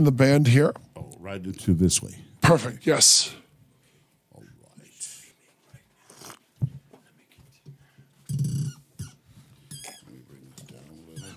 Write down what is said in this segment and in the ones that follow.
the band here? Oh, right into this way. Perfect. Yes. All right. Let me bring this down a little.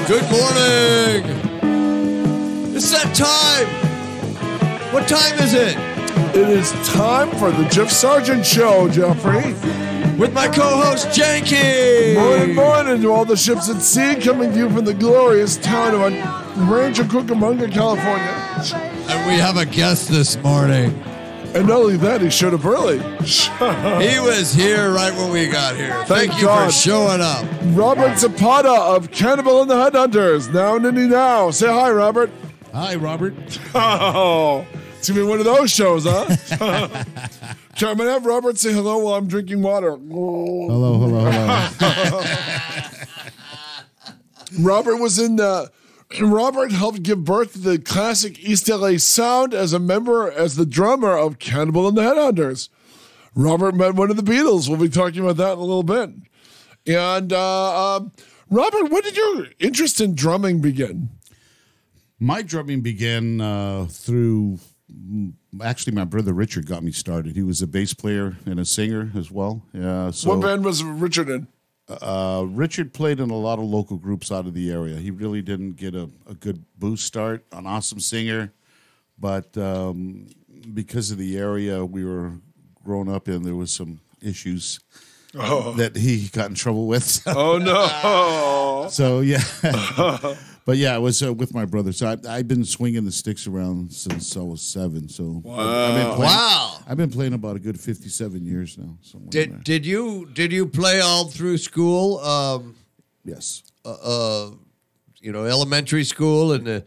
Good morning. It's that time. What time is it? It is time for the Jeff Sargent Show, Jeffrey. With my co-host, Janky. Morning, morning to all the ships at sea coming to you from the glorious town of Rancho Cucamonga, California. And we have a guest this morning. And not only that, he showed up early. He was here right when we got here. Thank you God. for showing up. Robert Zapata of Cannibal and the Headhunters. Now and Indy Now. Say hi, Robert. Hi, Robert. Oh, it's going to be one of those shows, huh? Can I have Robert say hello while I'm drinking water? Hello, hello, hello. Robert was in the... Robert helped give birth to the classic East LA sound as the drummer of Cannibal and the Headhunters. Robert met one of the Beatles. We'll be talking about that in a little bit. And Robert, when did your interest in drumming begin? My drumming began through, actually, my brother Richard got me started. He was a bass player and a singer as well. What band was Richard in? Richard played in a lot of local groups out of the area. He really didn't get a good boost start, an awesome singer. But because of the area we were growing up in, there was some issues that he got in trouble with. Oh, no. So, yeah. But, yeah, it was with my brother. So I've been swinging the sticks around since I was 7. So I've been playing about a good 57 years now. Did you play all through school? Yes. Elementary school and the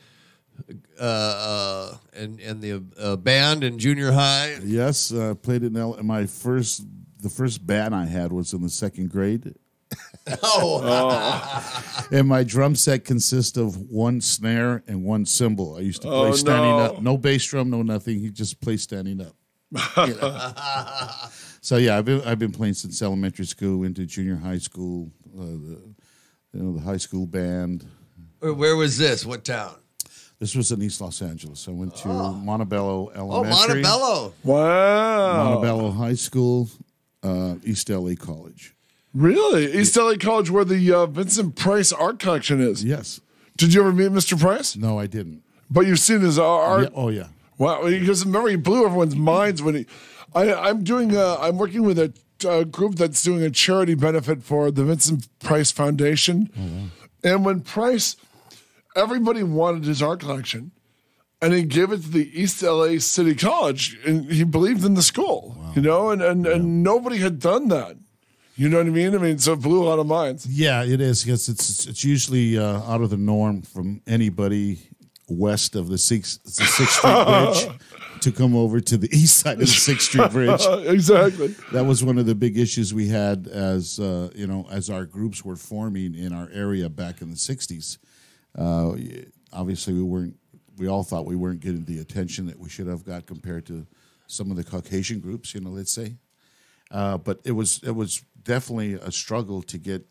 band in junior high. Yes, played in the first band I had was in the 2nd grade. And my drum set consists of one snare and one cymbal. I used to play standing up. No bass drum, no nothing. He just plays standing up. So yeah, I've been playing since elementary school into junior high school. The high school band. Where was this? What town? This was in East Los Angeles. I went to Montebello Elementary. Montebello. Wow. Montebello High School, East LA College. Really? East LA College, where the Vincent Price art collection is? Yes. Did you ever meet Mr. Price? No, I didn't. But you've seen his art? Yeah. Oh, yeah. Wow. Because remember, he blew everyone's minds when he... I'm working with a group that's doing a charity benefit for the Vincent Price Foundation. Oh, wow. And when Price... Everybody wanted his art collection. And he gave it to the East LA City College. And he believed in the school. Wow. And nobody had done that. You know what I mean? I mean, so it blew a lot of minds. Yeah, it is, because it's usually out of the norm from anybody west of the 6th Street Bridge to come over to the east side of the 6th Street Bridge. Exactly. That was one of the big issues we had as our groups were forming in our area back in the 60s. Obviously, we all thought we weren't getting the attention that we should have got compared to some of the Caucasian groups, let's say. But it was definitely a struggle to get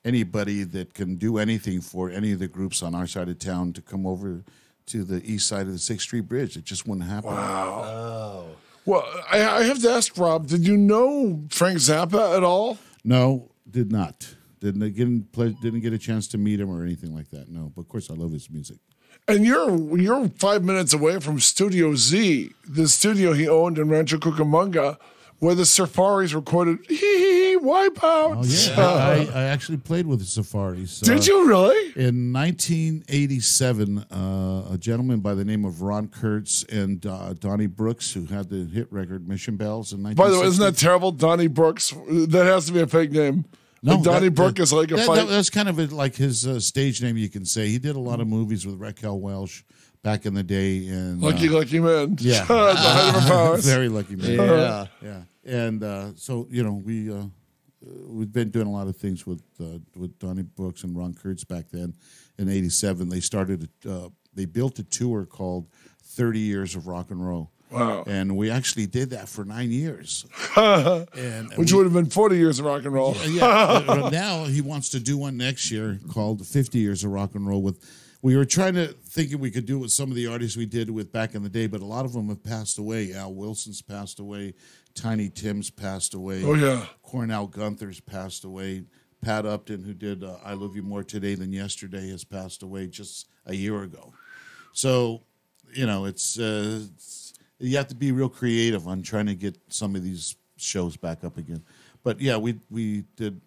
anybody that can do anything for any of the groups on our side of town to come over to the east side of the 6th Street Bridge. It just wouldn't happen. Wow. Oh. Well, I have to ask, Rob, did you know Frank Zappa at all? No, did not. Didn't get a chance to meet him or anything like that. No, but of course I love his music. And you're 5 minutes away from Studio Z, the studio he owned in Rancho Cucamonga, where the Safaris recorded Wipeout. Oh, yeah. I actually played with the Safaris. Did you really? In 1987, a gentleman by the name of Ron Kurtz and Donnie Brooks, who had the hit record Mission Bells in 1960. By the way, isn't that terrible? Donnie Brooks? That has to be a fake name. No, Like Donnie Brooke is like a fight. That's kind of like his stage name, you can say. He did a lot of movies with Raquel Welch back in the day. And Lucky man. Yeah. At the height of her powers. Very lucky man. Yeah. Yeah. And so, we've been doing a lot of things with Donnie Brooks and Ron Kurtz back then. In '87, they built a tour called 30 Years of Rock and Roll. Wow. And we actually did that for 9 years. Which would have been 40 years of rock and roll. Yeah. Now he wants to do one next year called 50 Years of Rock and Roll. We were trying to thinking we could do it with some of the artists we did with back in the day, but a lot of them have passed away. Al Wilson's passed away. Tiny Tim's passed away. Oh, yeah. Cornell Gunther's passed away. Pat Upton, who did I Love You More Today Than Yesterday, has passed away just a year ago. So, it's you have to be real creative on trying to get some of these shows back up again. But, yeah, we did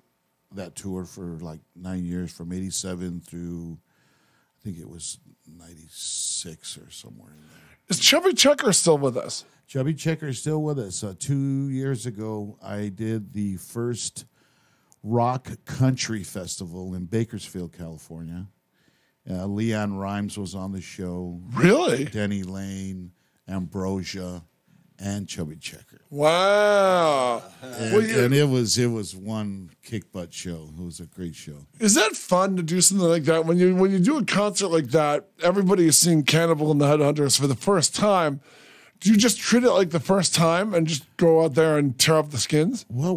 that tour for like 9 years, from '87 through, I think it was '96 or somewhere in there. Is Chubby Checker still with us? Chubby Checker is still with us. 2 years ago, I did the first rock country festival in Bakersfield, California. Leon Rimes was on the show. Really? Denny Lane, Ambrosia, and Chubby Checker. Wow. And it was one kick butt show. It was a great show. Is that fun to do something like that? When you do a concert like that, everybody is seeing Cannibal and the Headhunters for the first time. Do you just treat it like the first time and just go out there and tear up the skins? Well,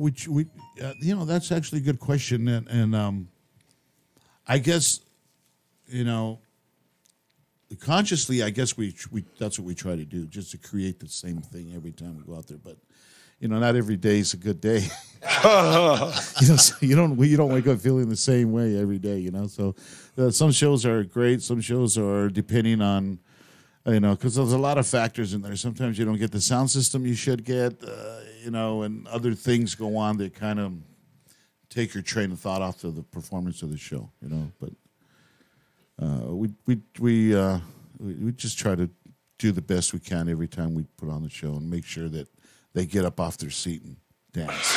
that's actually a good question, and I guess, consciously, I guess we that's what we try to do, just to create the same thing every time we go out there. But not every day is a good day. So you don't wake up feeling the same way every day. So some shows are great, some shows are depending on. Because there's a lot of factors in there. Sometimes you don't get the sound system you should get, and other things go on that kind of take your train of thought off to the performance of the show, But we just try to do the best we can every time we put on the show and make sure that they get up off their seat and dance.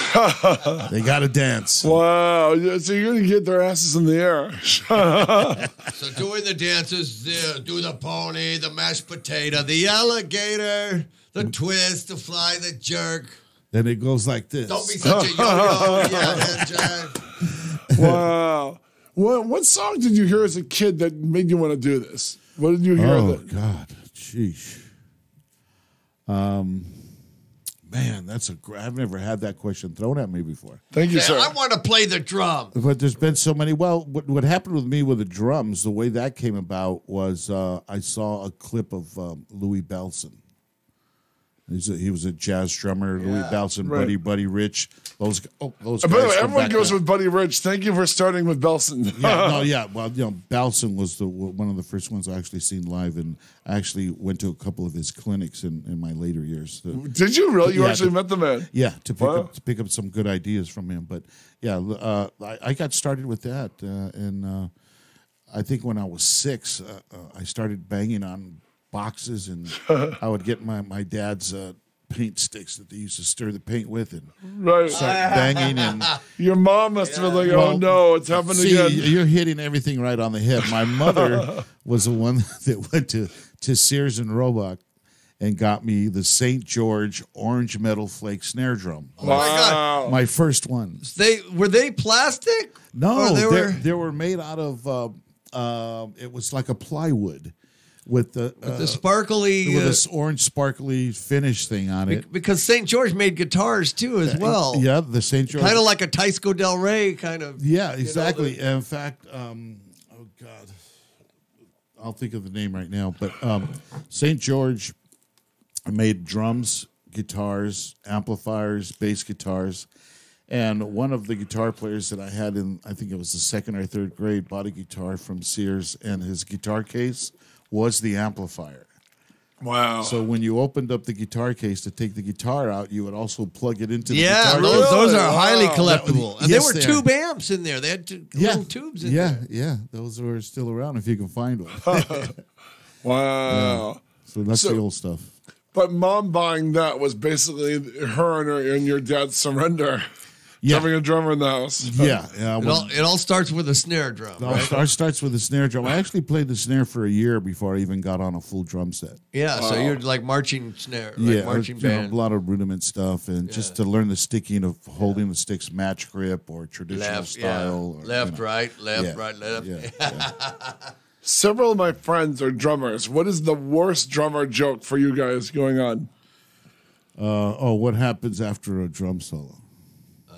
They got to dance. Wow. So you're going to get their asses in the air. So doing the dances, do the pony, the mashed potato, the alligator, the twist, the fly, the jerk. Then it goes like this. Don't be such a yo-yo. Yeah, Jack. Wow. What song did you hear as a kid that made you want to do this? What did you hear? Oh, God. Sheesh. Man, I've never had that question thrown at me before. Thank you, sir. I want to play the drum. But there's been so many. Well, what happened with me with the drums, the way that came about was I saw a clip of Louis Bellson. He was a jazz drummer, Louis Bellson, right. Buddy Rich. Those guys. By the way, everyone goes then. with Buddy Rich. Thank you for starting with Bellson. Well, Bellson was one of the first ones I actually seen live, and I actually went to a couple of his clinics in my later years. Did you really? You actually met the man? Yeah, to pick up some good ideas from him. But yeah, I got started with that, and I think when I was 6, I started banging on boxes, and I would get my dad's paint sticks that they used to stir the paint with, and start banging. And your mom must have been like, "Oh no, it's happening again." You're hitting everything right on the head. My mother was the one that went to Sears and Roebuck and got me the St. George orange metal flake snare drum. Oh my God. My first one. Were they plastic? No, they were made out of. It was like a plywood. With the sparkly, with this orange sparkly finish thing on it, because St. George made guitars too as well. Yeah, the St. George, kind of like a Tysko Del Rey kind of. Yeah, exactly. In fact, oh God, I'll think of the name right now. But St. George made drums, guitars, amplifiers, bass guitars. And one of the guitar players that I had I think it was the 2nd or 3rd grade, bought a guitar from Sears, and his guitar case was the amplifier. Wow. So when you opened up the guitar case to take the guitar out, you would also plug it into the guitar case. Those are highly collectible. And yes, there were tube amps in there. They had little tubes in there. Yeah, those are still around if you can find one. Wow. So that's the old stuff. But mom buying that was basically her and your dad's surrender. having a drummer in the house. Yeah. It all starts with a snare drum. Right? It starts with a snare drum. I actually played the snare for a year before I even got on a full drum set. Yeah, so you're like marching snare, like marching band. A lot of rudiment stuff, and just to learn the sticking of holding the sticks match grip or traditional style. Or, left, right, left. Yeah. Several of my friends are drummers. What is the worst drummer joke for you guys going on? What happens after a drum solo?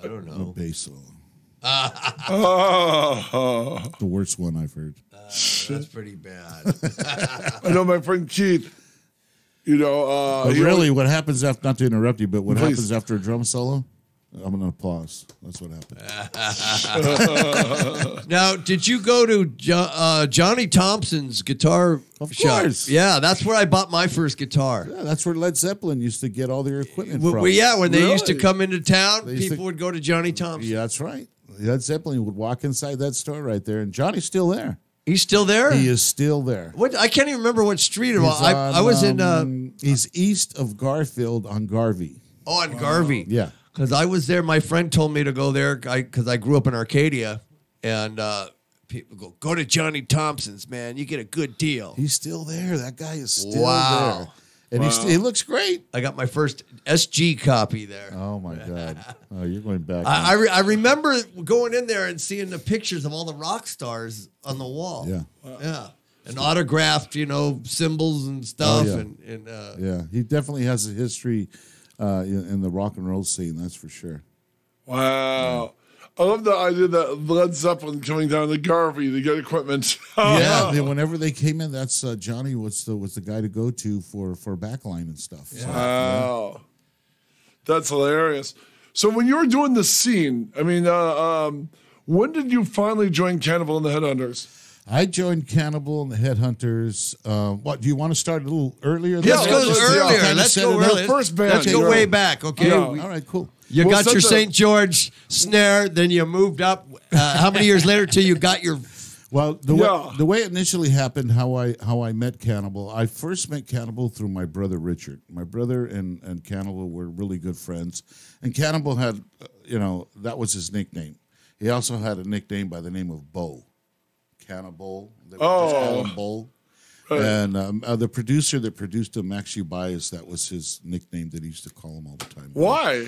I don't know. A bass solo. Oh. The worst one I've heard. That's pretty bad. I know my friend Keith, But really, what happens after, not to interrupt you, but what Please. happens after a drum solo? I'm going to pause. That's what happened. Now, did you go to Johnny Thompson's guitar shop? course. Yeah, that's where I bought my first guitar. Yeah, that's where Led Zeppelin used to get all their equipment from. When they used to Really? come into town, They used people to- would go to Johnny Thompson. Yeah, that's right. Led Zeppelin would walk inside that store right there, and Johnny's still there. He's still there? He is still there. What? I can't even remember what street it was. He's I was in... he's east of Garfield on Garvey. on Garvey. Yeah. Because I was there. My friend told me to go there because I grew up in Arcadia. And people go to Johnny Thompson's, man. You get a good deal. He's still there. That guy is still Wow. there. And he looks great. I got my first SG copy there. Oh, my God. Oh, you're going back. I remember going in there and seeing the pictures of all the rock stars on the wall. Yeah. Yeah. And autographed, symbols and stuff. Oh, yeah. And Yeah, he definitely has a history in the rock and roll scene, that's for sure. Wow. I love the idea that Led Zeppelin coming down to Garvey to get equipment. Whenever they came in, that's Johnny was the guy to go to for backline and stuff. So, Wow. That's hilarious. So when you were doing the scene, when did you finally join Cannibal and the Headhunters? I joined Cannibal and the Headhunters. What do you want to start a little earlier? let's go earlier. Kinda Let's set go it up. earlier. First band, Let's go yeah. way back, okay? Yeah. All right, cool. You Well, got your such a- St. George snare, then you moved up. How many years later till you got your... Well, the way it initially happened, how I met Cannibal, I first met Cannibal through my brother Richard. My brother and Cannibal were really good friends, and Cannibal had, that was his nickname. He also had a nickname by the name of Bo, Cannibal. They would just call him Bo. And the producer that produced him, actually Bias, that was his nickname that he used to call him all the time. Why?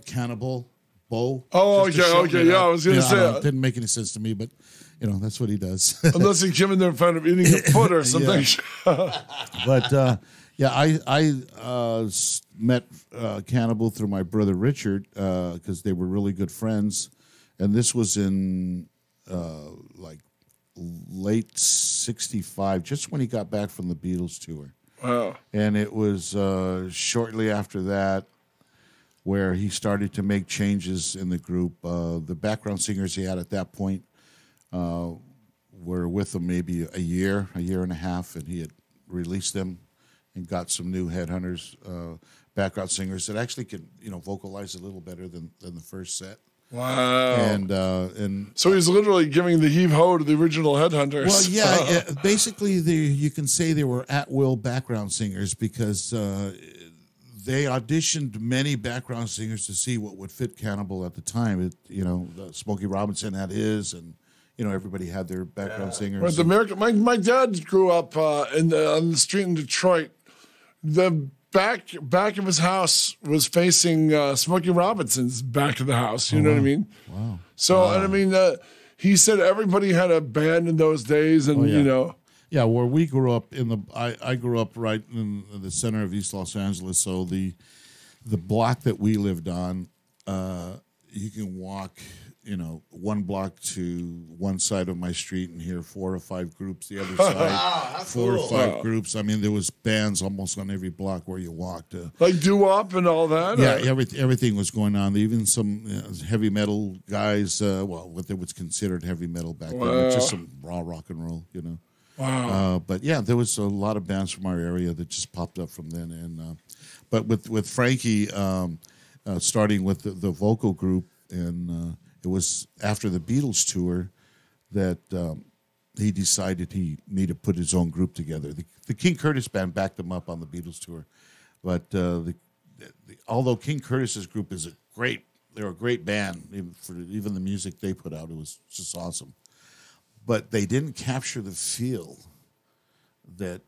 Cannibal, Bo. Oh, Just to show okay, me yeah, that. I was gonna say- It didn't make any sense to me, but that's what he does. Unless he came in there in front of eating a foot or something. But I met Cannibal through my brother Richard because they were really good friends, and this was in late '65, just when he got back from the Beatles tour. Wow. And it was shortly after that where he started to make changes in the group. The background singers he had at that point were with him maybe a year and a half, and he had released them and got some new Headhunters background singers that actually could vocalize a little better than the first set. Wow. And So he's literally giving the heave-ho to the original Headhunters. well, yeah, basically you can say they were at-will background singers because they auditioned many background singers to see what would fit Cannibal at the time. Smokey Robinson had his, and everybody had their background singers. Right, my dad grew up on the street in Detroit. The back of his house was facing Smokey Robinson's back of the house. You know what I mean? Wow. So, and he said everybody had a band in those days, and Yeah, where we grew up I grew up right in the center of East Los Angeles. So the block that we lived on, you can walk, one block to one side of my street and hear 4 or 5 groups. The other side, 4 or 5 groups. I mean, there was bands almost on every block where you walked. like doo-wop and all that. Yeah, or- everything was going on. Even some heavy metal guys. What was considered heavy metal back then, just some raw rock and roll. Wow. But yeah, there was a lot of bands from our area that just popped up from then. And but with Frankie, starting with the vocal group, and it was after the Beatles tour that he decided he needed to put his own group together. The King Curtis band backed him up on the Beatles tour, but although King Curtis's group is a great They're a great band. Even the music they put out, it was just awesome. But they didn't capture the feel that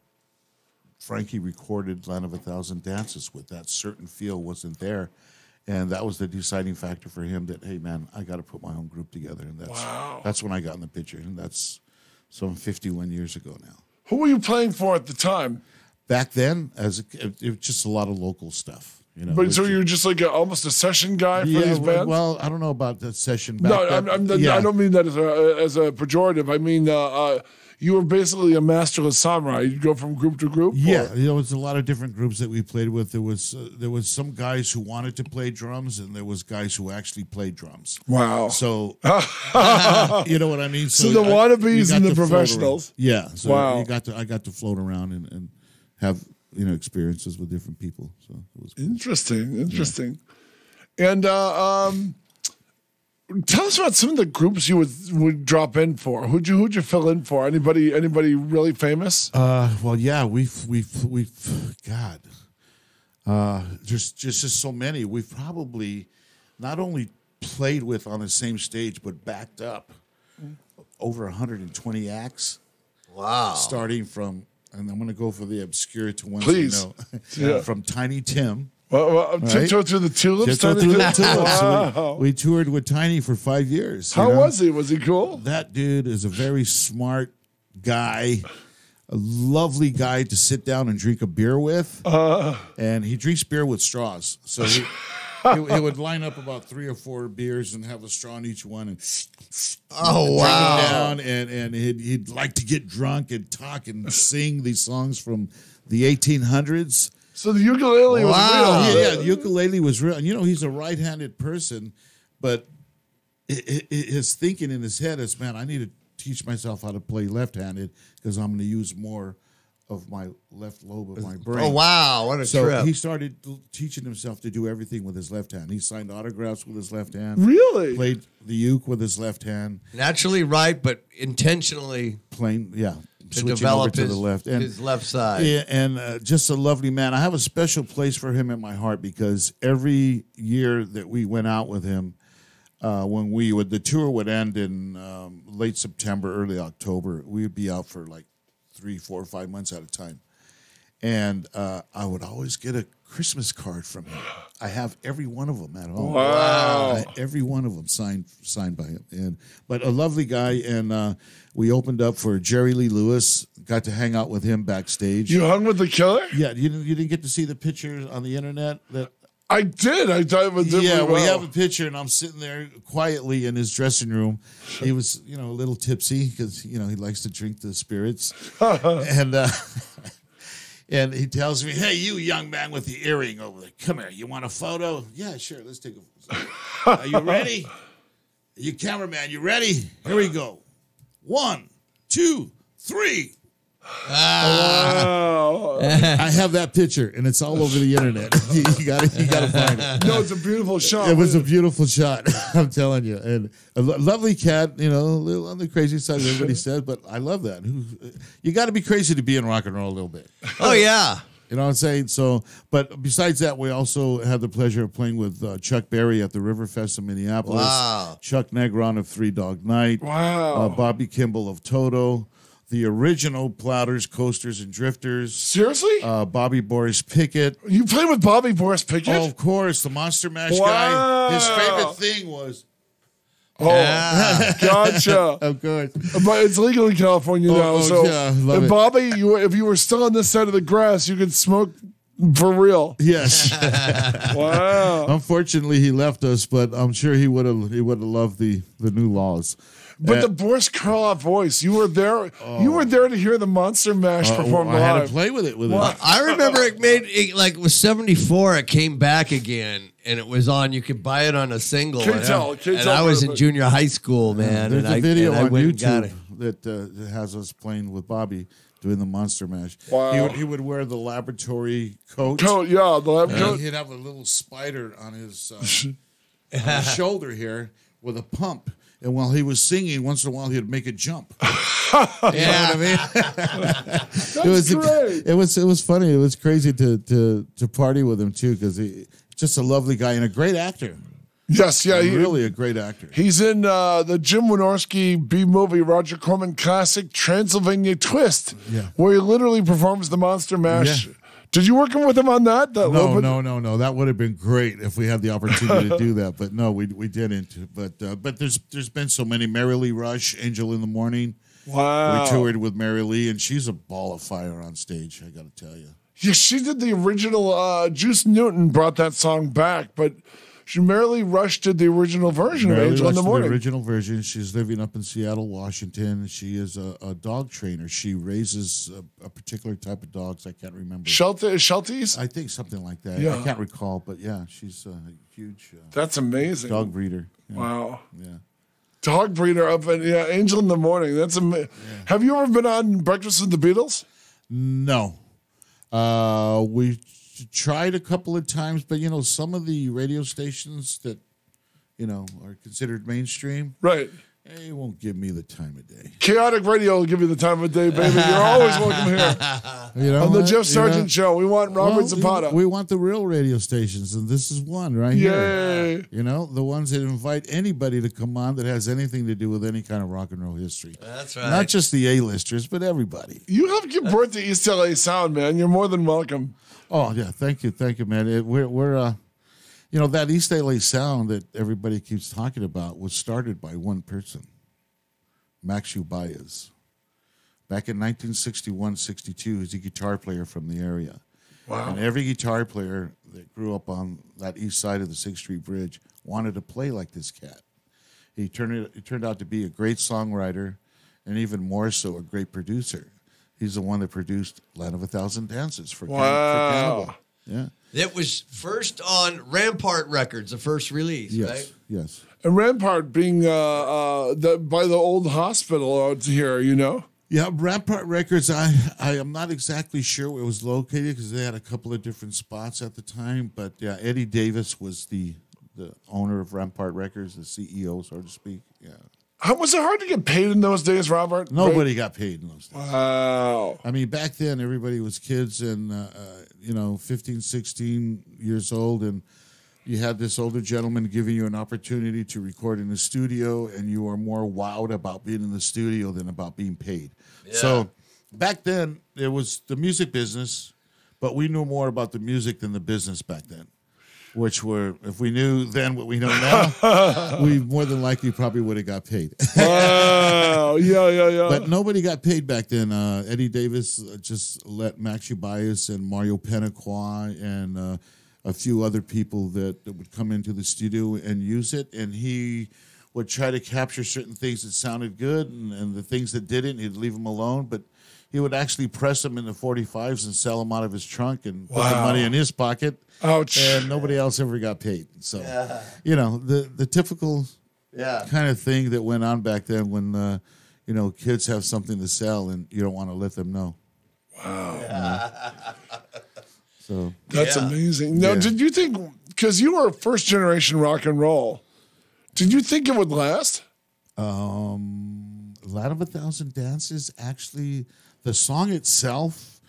Frankie recorded Land of a Thousand Dances with. That certain feel wasn't there. And that was the deciding factor for him that, hey, man, I got to put my own group together. And that's when I got in the picture. And that's some 51 years ago now. Who were you playing for at the time? Back then, it was just a lot of local stuff. You know, But so you're just like almost a session guy for these bands? Well, I don't know about the session back No, then. I don't mean that as a pejorative. I mean, you were basically a masterless songwriter. You'd go from group to group? Yeah, there was a lot of different groups that we played with. There was some guys who wanted to play drums, and there was guys who actually played drums. Wow. So, you know what I mean? So the wannabes and the professionals. Yeah. So wow. I got to float around and have, experiences with different people. So it was cool. Interesting. Yeah. And tell us about some of the groups you would drop in for. Who'd you fill in for? Anybody really famous? Well, yeah, we've God, there's just so many. We've probably not only played with on the same stage, but backed up over 120 acts. Wow. Starting from, and I'm going to go for the obscure to ones Please. you know, Yeah. from Tiny Tim. Well, Tiptoe Through the Tulips? Tiptoe Through the Tulips. Wow. So we toured with Tiny for 5 years. How was he? Was he cool? That dude is a very smart guy, a lovely guy to sit down and drink a beer with. And he drinks beer with straws. So he would line up about 3 or 4 beers and have a straw in each one and Oh, wow. drink them down. And he'd like to get drunk and talk and sing these songs from the 1800s. So the ukulele was real. Yeah, the ukulele was real. And, he's a right-handed person, but his thinking in his head is, man, I need to teach myself how to play left-handed because I'm going to use more of my left lobe of my brain. Oh, wow. What a So trip. he started teaching himself to do everything with his left hand. He signed autographs with his left hand. Really? Played the uke with his left hand. Naturally right, but intentionally Playing, to switching develop over to the left. And his left side. Yeah, and just a lovely man. I have a special place for him in my heart because every year that we went out with him, when the tour would end in late September, early October, we would be out for like 3, 4, 5 months at a time. And I would always get a Christmas card from him. I have every one of them at home. Wow. Every one of them signed by him. But a lovely guy, and we opened up for Jerry Lee Lewis. Got to hang out with him backstage. You hung with the Killer? Yeah, you didn't get to see the pictures on the internet that. I did. I thought it was Yeah, really we well. have a picture, and I'm sitting there quietly in his dressing room. He was, a little tipsy because he likes to drink the spirits, and he tells me, "Hey, you young man with the earring over there, come here. You want a photo? Yeah, sure. Let's take a photo. Are you ready? You cameraman, you ready? Here we go. 1, 2, 3." Wow. I have that picture, and it's all over the internet. you got to find it. No, it's a beautiful shot. It was a beautiful shot, I'm telling you. And a lovely cat, a little on the crazy side, everybody said, but I love that. You got to be crazy to be in rock and roll a little bit. Oh, yeah. You know what I'm saying? So, but besides that, we also had the pleasure of playing with Chuck Berry at the Riverfest in Minneapolis. Wow. Chuck Negron of Three Dog Night. Wow. Bobby Kimball of Toto. The original Plotters, Coasters, and Drifters. Seriously? Bobby Boris Pickett. You played with Bobby Boris Pickett? Oh, of course, the Monster Mash Wow. guy. His favorite thing was... Oh, gotcha. Of course. But it's legal in California now. So yeah, love if it. Bobby, if you were still on this side of the grass, you could smoke for real. Yes. Wow. Unfortunately, he left us, but I'm sure he would have loved the new laws. But the Boris Karloff voice, you were there. You were there to hear the Monster Mash perform I had live. to play with it. Well, I remember it was 74. It came back again, and it was on. You could buy it on a single. Can't tell I was in but- junior high school, man. There's and a video I on went and got YouTube it. that has us playing with Bobby doing the Monster Mash. Wow. He would wear the laboratory coat. Yeah, the lab And coat. he'd have a little spider on his shoulder here with a pump. And while he was singing, once in a while he'd make a jump. You know what I mean? That's great. It was funny. It was crazy to party with him too because he just a lovely guy and a great actor. Yes, yeah. Really a great actor. He's in the Jim Wynorski B-movie, Roger Corman classic, Transylvania Twist, where he literally performs the Monster Mash. Yeah. Did you work with him on that? No. That would have been great if we had the opportunity to do that, but no, we didn't. But there's been so many. Mary Lee Rush, Angel in the Morning. Wow. We toured with Mary Lee, and she's a ball of fire on stage, I got to tell you. Yeah, she did the original. Juice Newton brought that song back, but Mary Lee Rush did the original version of Angel in the Morning. The original version. She's living up in Seattle, Washington. She is a dog trainer. She raises a particular type of dogs. I can't remember. Shelties? I think something like that. Yeah. I can't recall, but yeah, she's a huge That's amazing. dog breeder. Yeah. Wow. Yeah. Dog breeder up in Angel in the Morning. That's amazing. Yeah. Have you ever been on Breakfast with the Beatles? No. We tried a couple of times, but some of the radio stations that are considered mainstream, right? They won't give me the time of day. Kaotic Radio will give you the time of day, baby. You're always welcome here. On the Jeff Sargent Show, we want Robert Zapata. We want the real radio stations, and this is one right here. The ones that invite anybody to come on that has anything to do with any kind of rock and roll history. That's right. Not just the A-listers, but everybody. You have to give birth to East LA Sound, man. You're more than welcome. Oh yeah, thank you, man. We're that East LA sound that everybody keeps talking about was started by one person, Max Ubayas. Back in 1961-62, he's a guitar player from the area. Wow. And every guitar player that grew up on that east side of the 6th Street Bridge wanted to play like this cat. He turned out to be a great songwriter and even more so a great producer. He's the one that produced Land of a Thousand Dances for Cannibal. Yeah. It was first on Rampart Records, the first release, right? Yes. And Rampart being by the old hospital out here, Yeah, Rampart Records, I am not exactly sure where it was located because they had a couple of different spots at the time. But yeah, Eddie Davis was the owner of Rampart Records, the CEO, so to speak. Yeah. How was it hard to get paid in those days, Robert? Nobody got paid in those days. Wow. I mean, back then, everybody was kids and, 15, 16 years old, and you had this older gentleman giving you an opportunity to record in the studio, and you were more wowed about being in the studio than about being paid. Yeah. So back then, it was the music business, but we knew more about the music than the business back then. Which were, if we knew then what we know now, we more than likely probably would have got paid. Wow, yeah. But nobody got paid back then. Eddie Davis just let Max Ubayas and Mario Penacqua and a few other people that would come into the studio and use it, and he would try to capture certain things that sounded good, and the things that didn't, he'd leave them alone, but he would actually press them into 45s and sell them out of his trunk and put the money in his pocket. Ouch. And nobody else ever got paid. So, the typical kind of thing that went on back then when, kids have something to sell and you don't want to let them know. Wow. So that's amazing. Now, did you think, because you were first generation rock and roll, did you think it would last? Land of a Thousand Dances, actually, the song itself,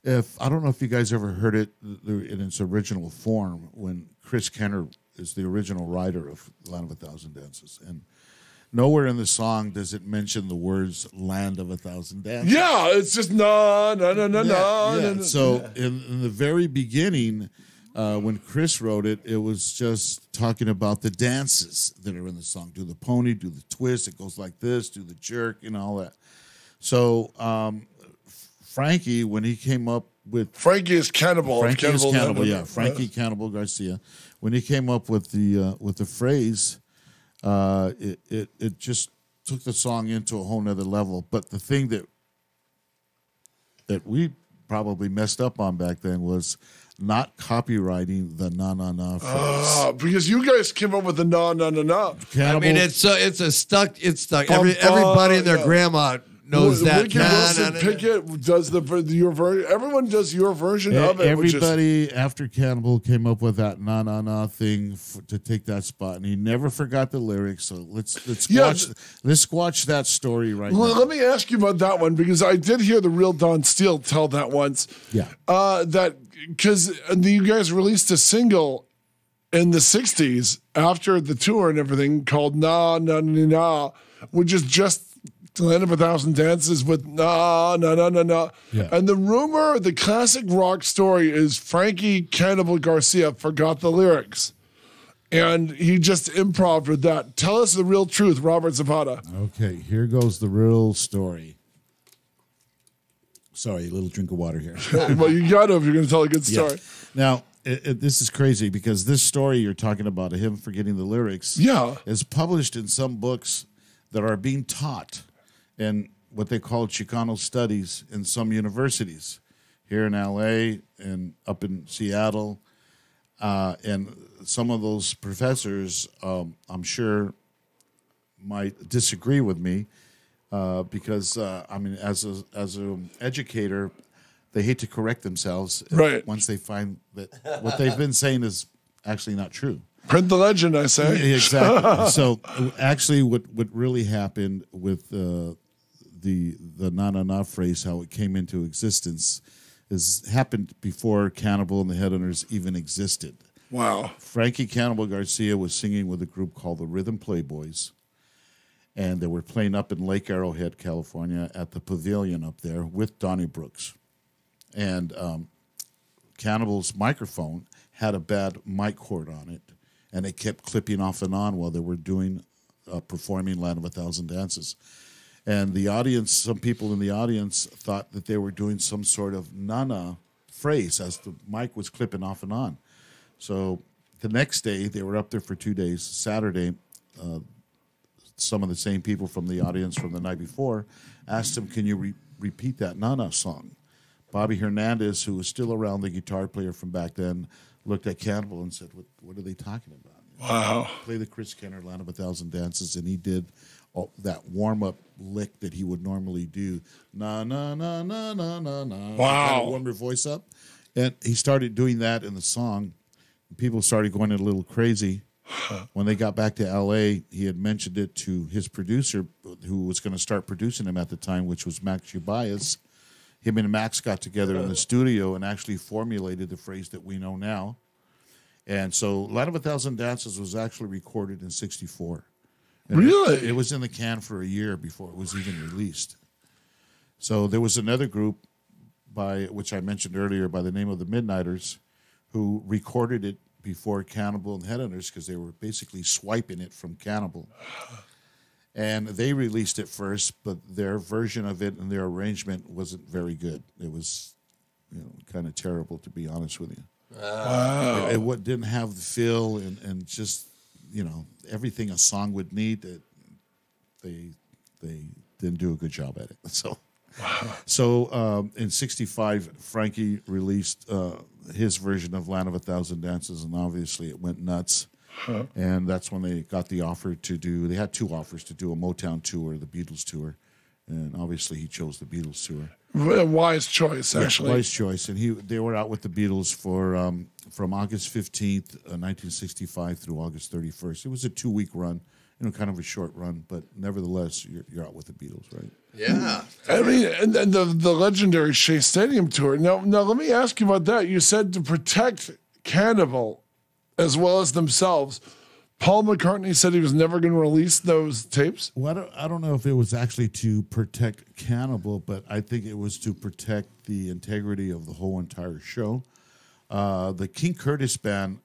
I don't know if you guys ever heard it in its original form when Chris Kenner is the original writer of Land of a Thousand Dances. And nowhere in the song does it mention the words Land of a Thousand Dances. Yeah, it's just no. So in the very beginning, when Chris wrote it, it was just talking about the dances that are in the song. Do the pony, do the twist, it goes like this, do the jerk, all that. So Frankie, when he came up with... Frankie is Cannibal. Frankie Cannibal Garcia. When he came up with the phrase, it just took the song into a whole nother level. But the thing that we probably messed up on back then was not copyrighting the na phrase. Because you guys came up with the na. I mean, it's stuck. Everybody and their grandma knows that. Ricky Wilson Pickett does your version. Everyone does your version of it. Everybody after Cannibal came up with that na thing to take that spot, and he never forgot the lyrics. So let's squash that story right now. Let me ask you about that one because I did hear the real Don Steele tell that once. Yeah. That because you guys released a single in the 60s, after the tour and everything, called Na Na Na Na, which is just the Land of a Thousand Dances with Na Na Na Na Na. Yeah. And the rumor, the classic rock story is Frankie Cannibal Garcia forgot the lyrics. And he just improv with that. Tell us the real truth, Robert Zapata. Okay, here goes the real story. Sorry, a little drink of water here. Well, you got to if you're going to tell a good story. Yeah. Now, this is crazy because this story you're talking about, him forgetting the lyrics, is published in some books that are being taught in what they call Chicano studies in some universities here in L.A. and up in Seattle. And some of those professors, I'm sure, might disagree with me. Because I mean, as an educator, they hate to correct themselves once they find that what they've been saying is actually not true. Print the legend, I say. Exactly. So actually, what really happened with the na na na phrase, how it came into existence, happened before Cannibal and the Headhunters even existed. Wow. Frankie Cannibal Garcia was singing with a group called the Rhythm Playboys. And they were playing up in Lake Arrowhead, California, at the Pavilion up there with Donnie Brooks. And Cannibal's microphone had a bad mic cord on it, and it kept clipping off and on while they were performing Land of a Thousand Dances. And the audience, some people in the audience thought that they were doing some sort of nana phrase as the mic was clipping off and on. So the next day, they were up there for 2 days. Saturday, some of the same people from the audience from the night before asked him, can you repeat that Nana song? Bobby Hernandez, who was still around, the guitar player from back then, looked at Cannibal and said, what are they talking about? Wow. Play the Chris Kenner Land of a Thousand Dances, and he did that warm-up lick that he would normally do. Na, na, na, na, na, na, na. Wow. Kind of warm your voice up. And he started doing that in the song. People started going a little crazy. When they got back to L.A., he had mentioned it to his producer, who was going to start producing him at the time, which was Max Ubias. Him and Max got together in the studio and actually formulated the phrase that we know now. And so Land of a Thousand Dances was actually recorded in '64. Really? It was in the can for a year before it was even released. So there was another group, which I mentioned earlier, by the name of the Midnighters, who recorded it before Cannibal and Headhunters because they were basically swiping it from Cannibal. And they released it first, but their version of it and their arrangement wasn't very good. It was, kind of terrible, to be honest with you. Wow. It didn't have the feel and just, everything a song would need. That they didn't do a good job at it. So in '65, Frankie released his version of Land of a Thousand Dances, and obviously it went nuts. And that's when they got the offer to do, they had two offers to do a Motown tour, the Beatles tour. And obviously he chose the Beatles tour. Wise choice, actually. Wise choice. And they were out with the Beatles for from August 15th, 1965 through August 31st. It was a 2-week run, kind of a short run, but nevertheless, you're out with the Beatles, right? Yeah. I mean, and the legendary Shea Stadium tour. Now, let me ask you about that. You said to protect Cannibal as well as themselves. Paul McCartney said he was never going to release those tapes? Well, I don't know if it was actually to protect Cannibal, but I think it was to protect the integrity of the whole entire show. The King Curtis band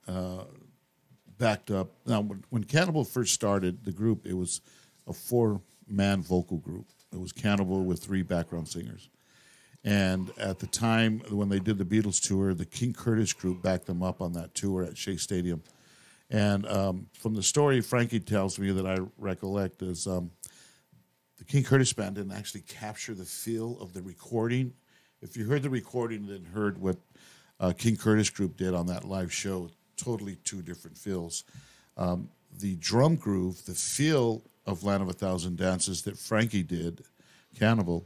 backed up. Now, when Cannibal first started the group, it was a 4-man vocal group. It was Cannibal with 3 background singers. And at the time when they did the Beatles tour, the King Curtis group backed them up on that tour at Shea Stadium. And from the story Frankie tells me that I recollect is the King Curtis band didn't actually capture the feel of the recording. If you heard the recording and then heard what King Curtis group did on that live show, totally 2 different feels. The drum groove, the feel of Land of a Thousand Dances that Frankie did, Cannibal,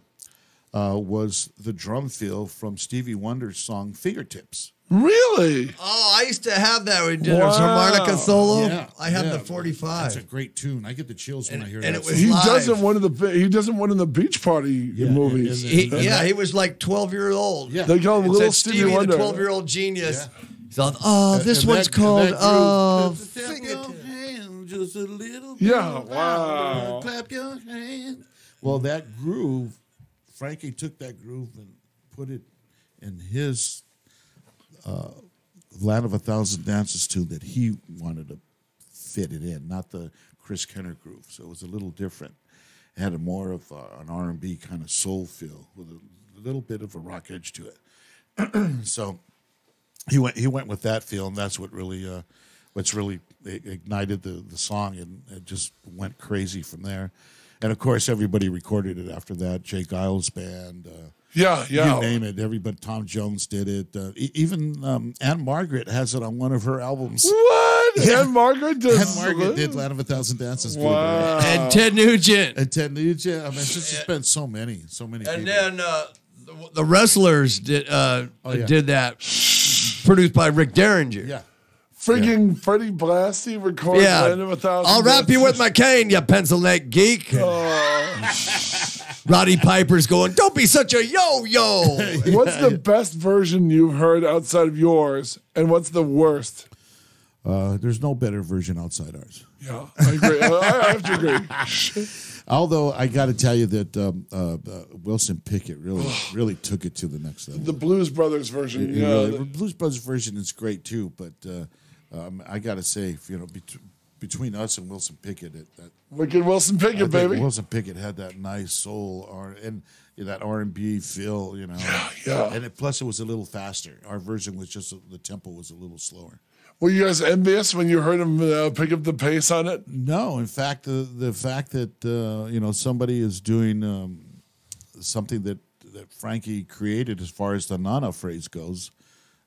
was the drum feel from Stevie Wonder's song Fingertips. Really? Oh, I used to have that. We did a harmonica solo. Yeah, I had the 45. That's a great tune. I get the chills when I hear that. And it was He live. does it one in the Beach Party movies. He was like 12 years old. Yeah. They call him It Little said Stevie Stevie, Wonder. the 12-year-old genius. Yeah. So, oh, this And one's that- called and that groove, clap Fingertip. your hand just a little Yeah, bit wow. louder, clap your hand. Well, that groove, Frankie took that groove and put it in his Land of a Thousand Dances tune that he wanted to fit it in, not the Chris Kenner groove. So it was a little different. It had a more of an R&B kind of soul feel with a little bit of a rock edge to it. So he went with that feel, and that's what really ignited the song, and it just went crazy from there. And of course, everybody recorded it after that. Jay Giles Band, Yeah. you name it. Everybody, Tom Jones did it. Even Anne Margaret has it on one of her albums. What? Yeah. And Margaret did. Anne Margaret did Land of a Thousand Dances. believe it or not. Wow. And Ted Nugent. And Ted Nugent. I mean, it's just been so many And people. then the Wrestlers did yeah. did that, produced by Rick Derringer. Yeah. Friggin' Freddie Blassie records Yeah. Land of a Thousand I'll wrap you with Dances. my cane, you pencil neck geek. Roddy Piper's going, don't be such a yo-yo. What's the best version you've heard outside of yours, and what's the worst? There's no better version outside ours. Yeah, I agree. I have to agree. Although I got to tell you that Wilson Pickett really took it to the next level. The Blues Brothers version. It Yeah. really- Blues Brothers version is great too, but I got to say, between us and Wilson Pickett, Wicked Wilson I Pickett, think baby. Wilson Pickett had that nice soul and that R&B feel, Yeah. And plus, it was a little faster. Our version was just the tempo was a little slower. Were you guys envious when you heard him pick up the pace on it? No, in fact, the fact that somebody is doing something that Frankie created as far as the Nana phrase goes,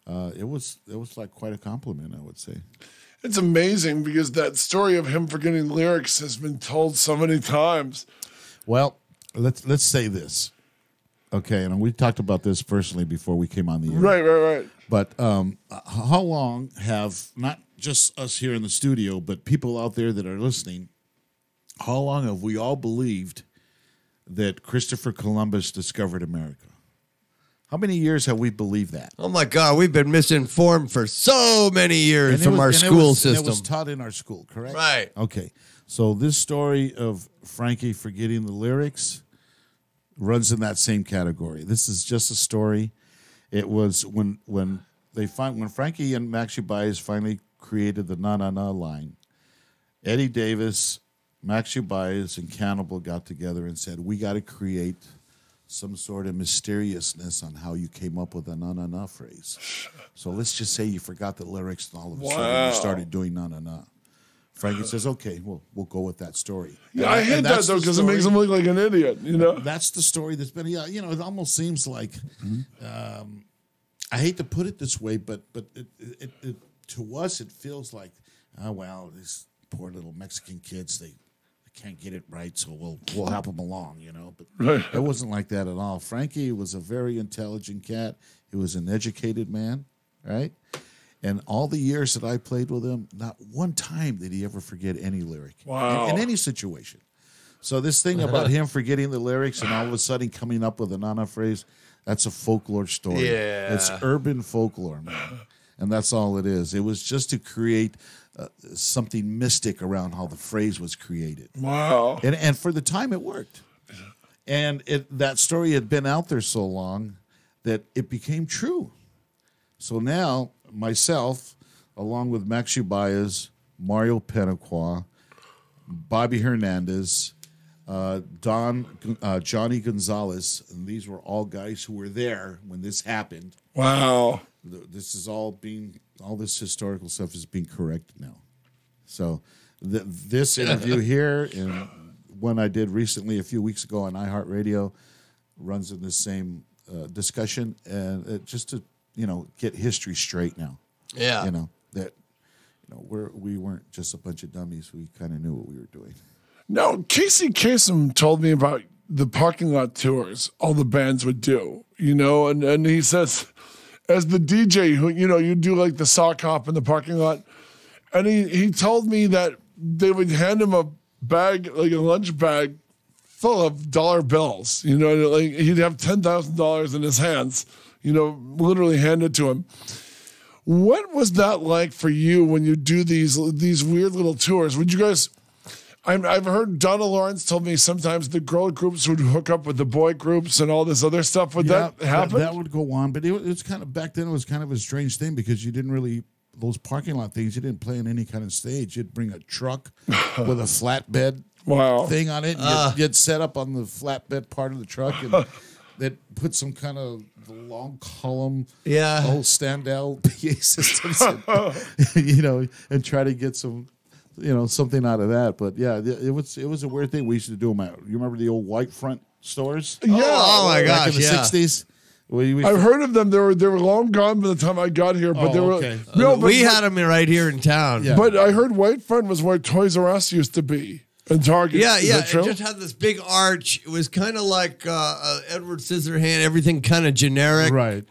it was like quite a compliment, I would say. It's amazing because that story of him forgetting lyrics has been told so many times. Well, let's say this, okay? And we talked about this personally before we came on the air. Right. But how long have not just us here in the studio, but people out there that are listening? How long have we all believed that Christopher Columbus discovered America? How many years have we believed that? Oh, my God. We've been misinformed for so many years from our school system. It was taught in our school, correct? Right. Okay. So this story of Frankie forgetting the lyrics runs in that same category. This is just a story. It was when Frankie and Max Ubias finally created the Na Na Na line, Eddie Davis, Max Ubias, and Cannibal got together and said, we got to create some sort of mysteriousness on how you came up with the na na na phrase. So let's just say you forgot the lyrics and all of a sudden you started doing na na na. Frankie says, okay, we'll go with that story. Yeah, I hate that, though, because it makes him look like an idiot, That's the story that's been, it almost seems like, I hate to put it this way, but it to us, it feels like, these poor little Mexican kids, they can't get it right, so we'll help them along, But it wasn't like that at all. Frankie was a very intelligent cat. He was an educated man, right? And all the years that I played with him, not one time did he ever forget any lyric. Wow. In any situation. So this thing about him forgetting the lyrics and all of a sudden coming up with a Nana phrase, that's a folklore story. Yeah. It's urban folklore, man. And that's all it is. It was just to create something mystic around how the phrase was created. Wow. And for the time, it worked. And that story had been out there so long that it became true. So now, myself, along with Max Ubias, Mario Penequa, Bobby Hernandez, Johnny Gonzalez, and these were all guys who were there when this happened. Wow. This is all this historical stuff is being corrected now. So this interview here and one I did recently a few weeks ago on iHeartRadio runs in the same discussion, and just to get history straight now. Yeah. We weren't just a bunch of dummies. We kind of knew what we were doing. Now, Casey Kasem told me about the parking lot tours all the bands would do, and he says, as the DJ who, you do like the sock hop in the parking lot, and he told me that they would hand him a bag, like a lunch bag full of dollar bills, like he'd have $10,000 in his hands, literally handed to him. What was that like for you when you do these weird little tours? Would you guys? I've heard Donna Lawrence told me sometimes the girl groups would hook up with the boy groups and all this other stuff. Would that happen? That would go on, but it was kind of back then. It was kind of a strange thing because you didn't really those parking lot things. You didn't play on any kind of stage. You'd bring a truck with a flatbed thing on it. And you'd set up on the flatbed part of the truck and they'd put some kind of long column, whole standout PA systems, and try to get some. Something out of that, but yeah, it was a weird thing. We used to do them at. You remember the old white front stores? Yeah. Oh my gosh. Back in the '60s. I've heard of them. They were long gone by the time I got here, but they were. Okay. We had them right here in town. Yeah. But I heard white front was where Toys R Us used to be and Target. Yeah, Is that true? It just had this big arch. It was kind of like Edward Scissorhand. Everything kind of generic. Right.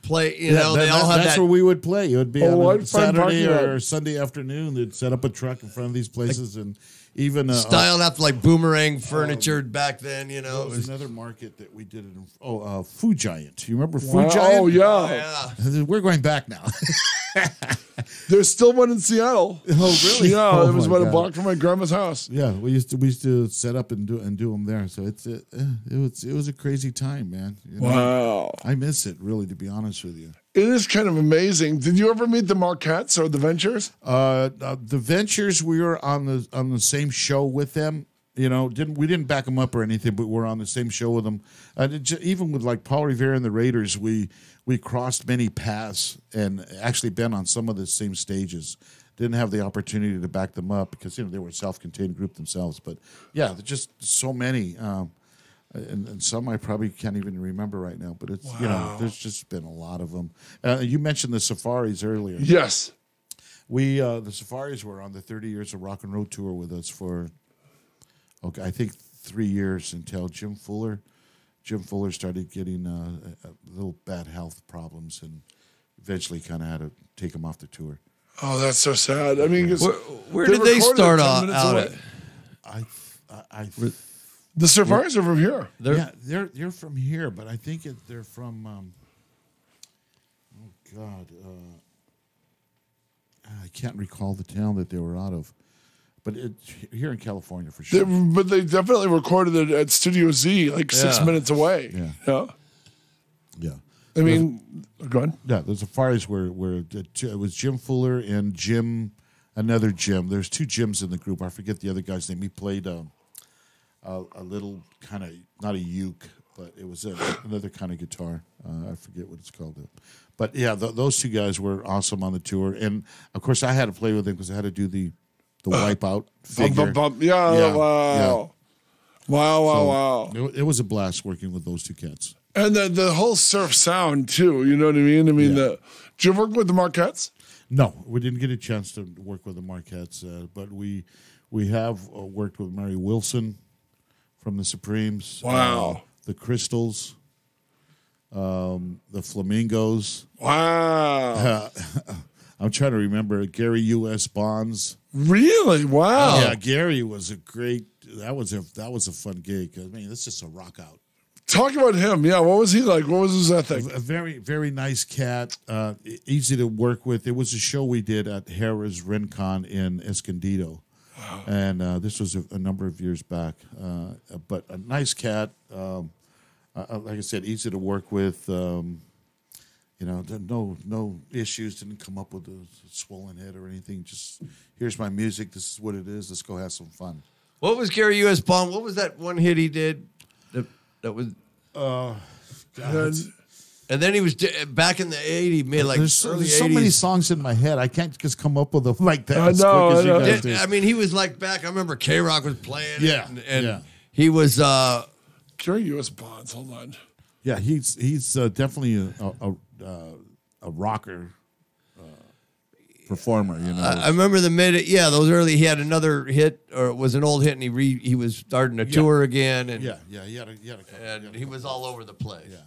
Play, they all had that's that. where we would play. It would be on a Saturday parking or Sunday afternoon. They'd set up a truck in front of these places, and even Styled after like boomerang furniture back then, There was another market that we did it in. Food Giant. You remember Food Wow. Giant? Oh yeah. We're going back now. There's still one in Seattle. Oh really? Yeah, it was my about a God. block from my grandma's house. Yeah, we used to set up and do them there. So it was a crazy time, man. Wow. I miss it really, to be honest with you. It is kind of amazing. Did you ever meet the Marquettes or the Ventures? The Ventures, we were on the same show with them. We didn't back them up or anything, but we're on the same show with them. Even with like Paul Revere and the Raiders, we crossed many paths and actually been on some of the same stages. Didn't have the opportunity to back them up because they were a self-contained group themselves. But yeah, there's just so many. And some I probably can't even remember right now, but it's there's just been a lot of them. You mentioned the Safaris earlier. Yes, the Safaris were on the 30 Years of Rock and Roll tour with us for, I think 3 years until Jim Fuller started getting little bad health problems and eventually kind of had to take him off the tour. Oh, that's so sad. I mean, where did they start out away. at? The Safaris are from here. They're from here, but I think they're from. I can't recall the town that they were out of, but here in California for sure. But they definitely recorded it at Studio Z, like 6 minutes away. Yeah. I mean, go on. Yeah, the Safaris were it was Jim Fuller and another Jim. There's two Jims in the group. I forget the other guy's name. He played a little kind of, not a uke, but it was another kind of guitar. I forget what it's called. But yeah, those two guys were awesome on the tour. And of course, I had to play with them because I had to do the Wipeout figure. Yeah, wow. Wow. It was a blast working with those two cats. And the whole surf sound, too. You know what I mean? Did you work with the Marquettes? No, we didn't get a chance to work with the Marquettes, but we have worked with Mary Wilson from the Supremes. Wow. The Crystals. The Flamingos. Wow. I'm trying to remember Gary U.S. Bonds. Really? Wow. Yeah, Gary was that was a fun gig. I mean, it's just a rock out. Talk about him. Yeah, what was he like? What was his ethic? A very, very nice cat. Easy to work with. It was a show we did at Harrah's Rincon in Escondido. Wow. And this was a number of years back. But a nice cat. Like I said, easy to work with. No issues. Didn't come up with a swollen head or anything. Just, here's my music. This is what it is. Let's go have some fun. What was Gary U.S. Bond? What was that one hit he did? That was. And then he was back in the 80s, made like there's early 80s. So many songs in my head. I can't just come up with them like that. I know. I mean, he was like back. I remember K-Rock was playing. Yeah, and he was. Gary U.S. Bonds. Hold on. Yeah, he's definitely a rocker performer. I remember those early. He had another hit, or it was an old hit, and he was starting to tour again. And he had a he was all over the place. Yeah.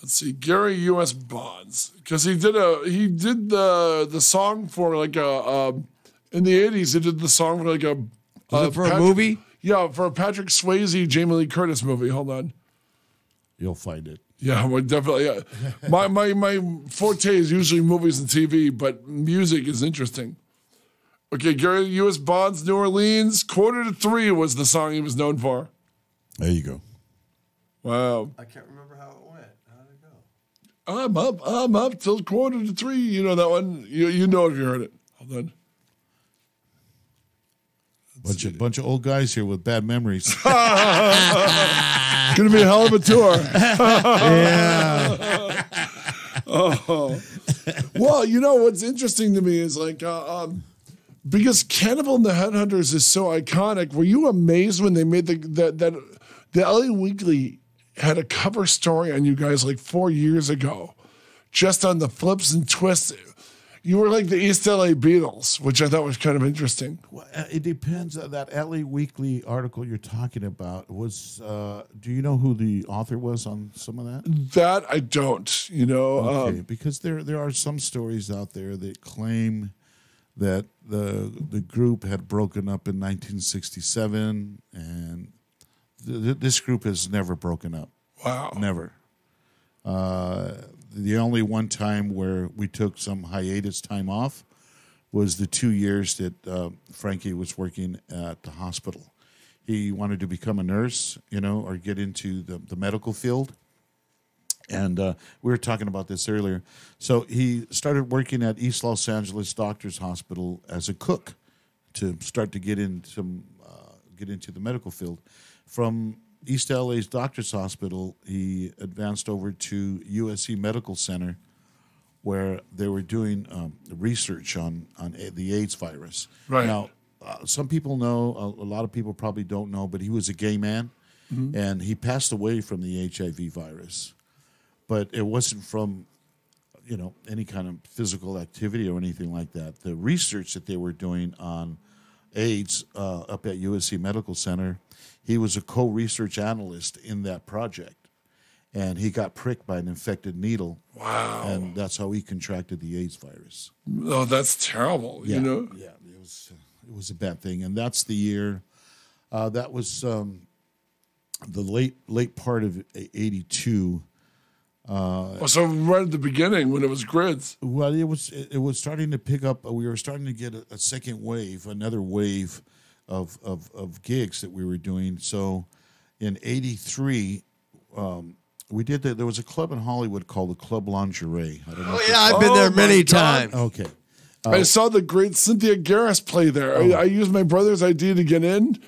Let's see, Gary U.S. Bonds, because he did the song for like in the 80s. He did the song for like a movie. Yeah, for a Patrick Swayze, Jamie Lee Curtis movie. Hold on. You'll find it. Yeah, well, definitely. My forte is usually movies and TV, but music is interesting. Okay, Gary, U.S. Bonds, New Orleans, 2:45 was the song he was known for. There you go. Wow. I can't remember how it went. How did it go? I'm up till 2:45. You know that one? You know if you heard it. Hold on. Bunch of old guys here with bad memories. Gonna be a hell of a tour. Yeah. Oh. Well, you know what's interesting to me is like because Cannibal and the Headhunters is so iconic. Were you amazed when they made the LA Weekly had a cover story on you guys like 4 years ago, just on the flips and twists? You were like the East LA Beatles, which I thought was kind of interesting. Well, it depends. That LA Weekly article you're talking about was. Do you know who the author was on some of that? That I don't. You know, Okay, because there are some stories out there that claim that the group had broken up in 1967, and this group has never broken up. Wow, Never. The only one time where we took some hiatus time off was the 2 years that Frankie was working at the hospital. He wanted to become a nurse, or get into the medical field. And we were talking about this earlier. So he started working at East Los Angeles Doctors Hospital as a cook to start to get into the medical field. From East LA's Doctors Hospital, he advanced over to USC Medical Center, where they were doing research on the AIDS virus. Right. Now, some people know, a lot of people probably don't know, but he was a gay man, and he passed away from the HIV virus. But it wasn't from, any kind of physical activity or anything like that. The research that they were doing on AIDS up at USC Medical Center, he was a co-research analyst in that project, and he got pricked by an infected needle. wow. And that's how he contracted the AIDS virus. Oh, that's terrible. Yeah, You know, yeah, it was a bad thing, and that's the year. That was the late part of '82. so right at the beginning when it was grids. Well, it was starting to pick up. We were starting to get a second wave, another wave of gigs that we were doing. So in '83, we did that. There was a club in Hollywood called the Club Lingerie. I don't know. Oh, yeah, I've been there many times. Okay. I saw the great Cynthia Garris play there. I used my brother's ID to get in,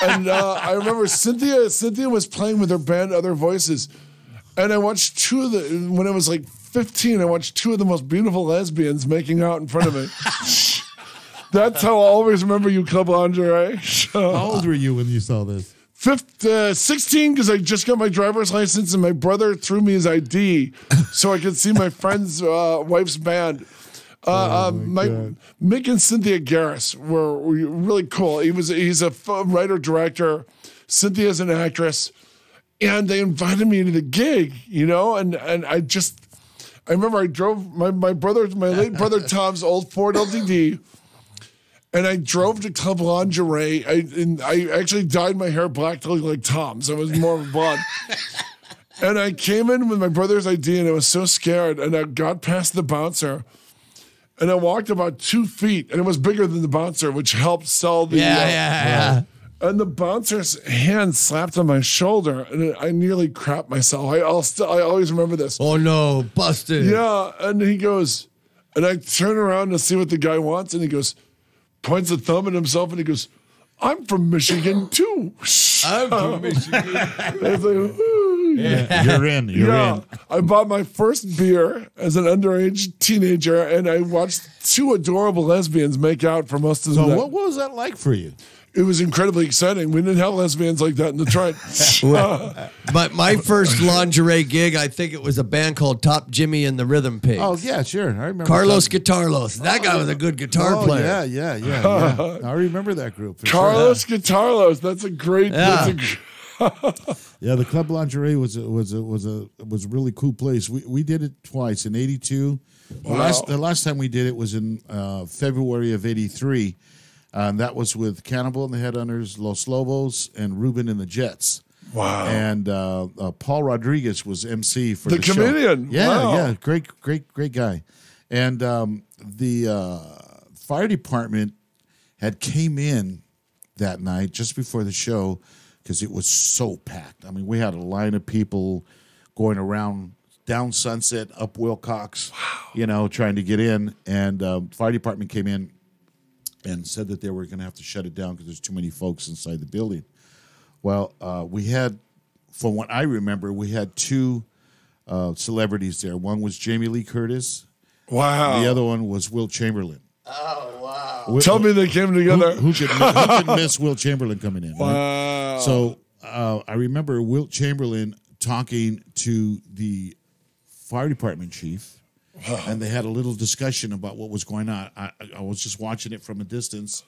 and I remember Cynthia was playing with her band Other Voices, and I watched when I was like 15. I watched two of the most beautiful lesbians making out in front of me. That's how I always remember you, Club Lingerie. How old were you when you saw this? 16, because I just got my driver's license, and my brother threw me his ID so I could see my friend's wife's band. Mick and Cynthia Garris were really cool. He's a writer director. Cynthia's an actress, and they invited me to the gig. And I remember I drove my late brother Tom's old Ford LTD. And I drove to Club Lingerie. I actually dyed my hair black to look like Tom's. I was more of a blonde. And I came in with my brother's ID, and I was so scared. And I got past the bouncer, and I walked about 2 feet, and it was bigger than the bouncer, which helped sell the. Yeah. And the bouncer's hand slapped on my shoulder, and I nearly crapped myself. I always remember this. Oh, no, busted. Yeah, and he goes, and I turn around to see what the guy wants, and he goes, points a thumb at himself, and he goes, "I'm from Michigan too." I'm from Michigan. I was like, "Ooh." Yeah. You're in. I bought my first beer as an underage teenager, and I watched two adorable lesbians make out for most of the So night. what was that like for you? It was incredibly exciting. We didn't have lesbians like that in Detroit. But my first lingerie gig, I think it was a band called Top Jimmy and the Rhythm Pigs. Oh yeah, sure. I remember Carlos Guitarlos. That guy was a good guitar player. Yeah. I remember that group. Carlos Guitarlos. That's a great. Yeah. Yeah, the Club Lingerie was a really cool place. We did it twice in '82. Wow. The last time we did it was in February of '83. And that was with Cannibal and the Headhunters, Los Lobos, and Ruben and the Jets. Wow. And Paul Rodriguez was MC for The the show. comedian. Yeah, Wow. yeah, great guy. And the fire department had came in that night just before the show because it was so packed. I mean, we had a line of people going around down Sunset, up Wilcox, trying to get in. And fire department came in and said that they were going to have to shut it down because there's too many folks inside the building. Well, we had, from what I remember, we had two celebrities there. One was Jamie Lee Curtis. Wow. The other one was Will Chamberlain. Oh, wow. Tell me they came together. Who could miss Will Chamberlain coming in? Wow. Right? So I remember Will Chamberlain talking to the fire department chief, and they had a little discussion about what was going on. I was just watching it from a distance.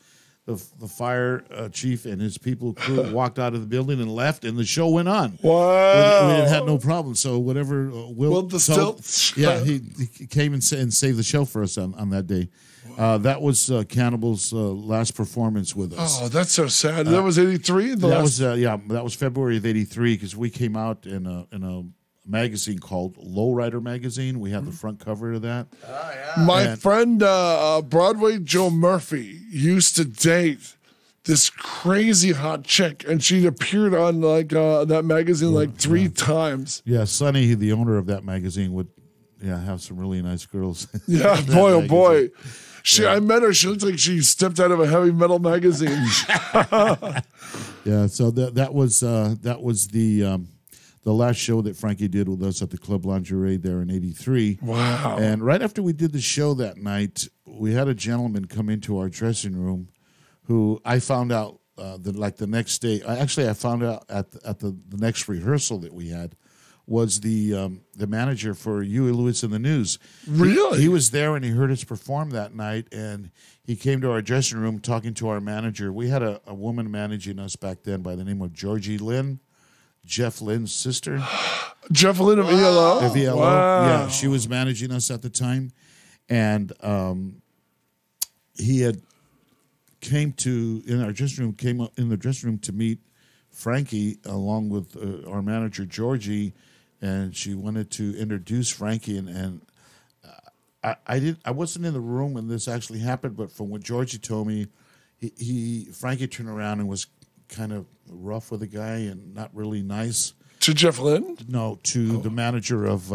The fire chief and his crew walked out of the building and left, and the show went on. Wow. We had no problem. So whatever Will the told, Stilts. he came and saved the show for us on that day. That was Cannibal's last performance with us. Oh, that's so sad. That was 83? That was February of '83 because we came out in a magazine called Lowrider Magazine. We had the front cover of that. Oh, yeah. My friend, Broadway Joe Murphy, used to date this crazy hot chick, and she appeared on that magazine three times. Yeah, Sonny, the owner of that magazine, would have some really nice girls. Yeah, boy, oh boy. I met her. She looked like she stepped out of a heavy metal magazine. Yeah, so that was the last show that Frankie did with us at the Club Lingerie there in '83. Wow. And right after we did the show that night, we had a gentleman come into our dressing room who I found out the next day. I found out at the next rehearsal that we had was the manager for Huey Lewis and the News. Really? He was there and he heard us perform that night, and he came to our dressing room talking to our manager. We had a woman managing us back then by the name of Georgie Lynn, Jeff Lynn's sister. Jeff Lynn of ELO? Of ELO. Wow. Yeah, she was managing us at the time. And he had came in the dressing room to meet Frankie along with our manager, Georgie, and she wanted to introduce Frankie. And I wasn't in the room when this actually happened, but from what Georgie told me, Frankie turned around and was kind of rough with the guy and not really nice. To Jeff Lynn? No, to the manager of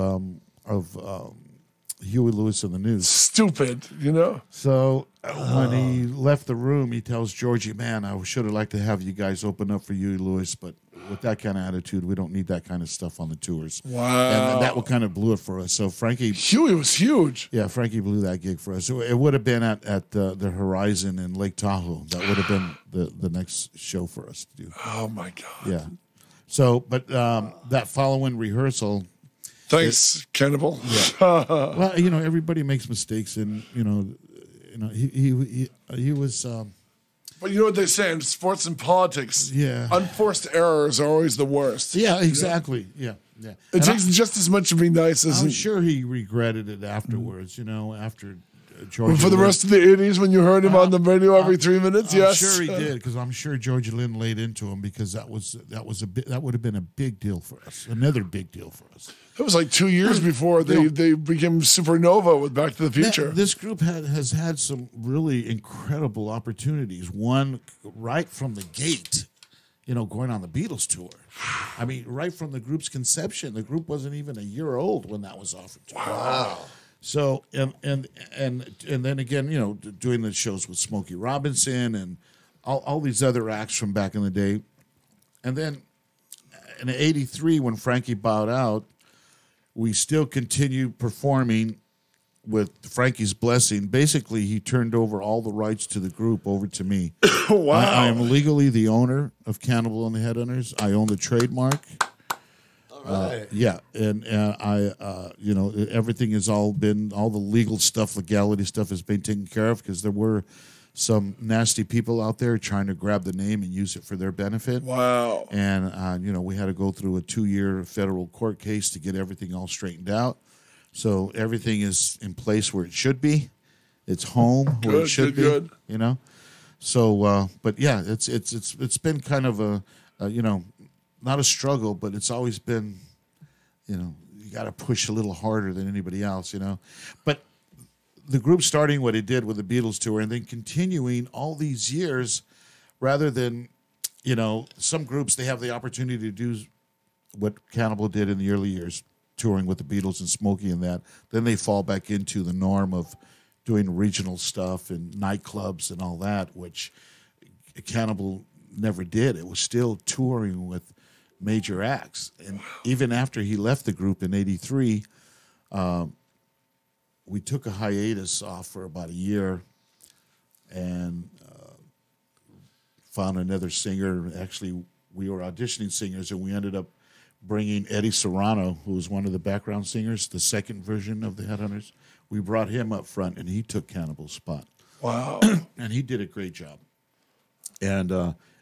Huey Lewis and the News. Stupid, So when he left the room, he tells Georgie, "Man, I should have liked to have you guys open up for Huey Lewis, but with that kind of attitude, we don't need that kind of stuff on the tours." Wow. And that kind of blew it for us. So Frankie... Huey was huge. Yeah, Frankie blew that gig for us. It would have been at the Horizon in Lake Tahoe. That would have been the next show for us to do. Oh, my God. Yeah. So, but that following rehearsal... Thanks, Cannibal. Yeah. Well, everybody makes mistakes, and he was. But you know what they say in sports and politics? Yeah. Unforced errors are always the worst. Yeah, exactly. Yeah. It takes just as much to be nice as I'm sure he regretted it afterwards. After George. For the rest of the 80s, when you heard him on the radio every 3 minutes, I'm yes. sure he did, because I'm sure George Lynn laid into him, because that would have been a big deal for us. Another big deal for us. It was like 2 years before they became supernova with Back to the Future. This group has had some really incredible opportunities. One right from the gate, going on the Beatles tour. I mean, right from the group's conception. The group wasn't even a year old when that was offered to us. Wow. So and then again, doing the shows with Smokey Robinson and all these other acts from back in the day. And then in '83, when Frankie bowed out, we still continued performing with Frankie's blessing. Basically, he turned over all the rights to the group over to me. Wow. I am legally the owner of Cannibal and the Headhunters. I own the trademark. All right. Yeah, and everything has all the legal stuff, legality stuff has been taken care of, because there were some nasty people out there trying to grab the name and use it for their benefit. Wow. And, we had to go through a 2-year federal court case to get everything all straightened out. So everything is in place where it should be. It's home where it should be. Good. So, but yeah, it's been kind of not a struggle, but it's always been, you know, you got to push a little harder than anybody else, you know. But the group starting what it did with the Beatles tour and then continuing all these years, rather than, you know, some groups, they have the opportunity to do what Cannibal did in the early years, touring with the Beatles and Smokey and that. Then they fall back into the norm of doing regional stuff and nightclubs and all that, which Cannibal never did. It was still touring with major acts. And even after he left the group in '83, we took a hiatus off for about a year and found another singer. Actually, we were auditioning singers, and we ended up bringing Eddie Serrano, who was one of the background singers, the second version of the Headhunters. We brought him up front, and he took Cannibal's spot. Wow. And he did a great job. And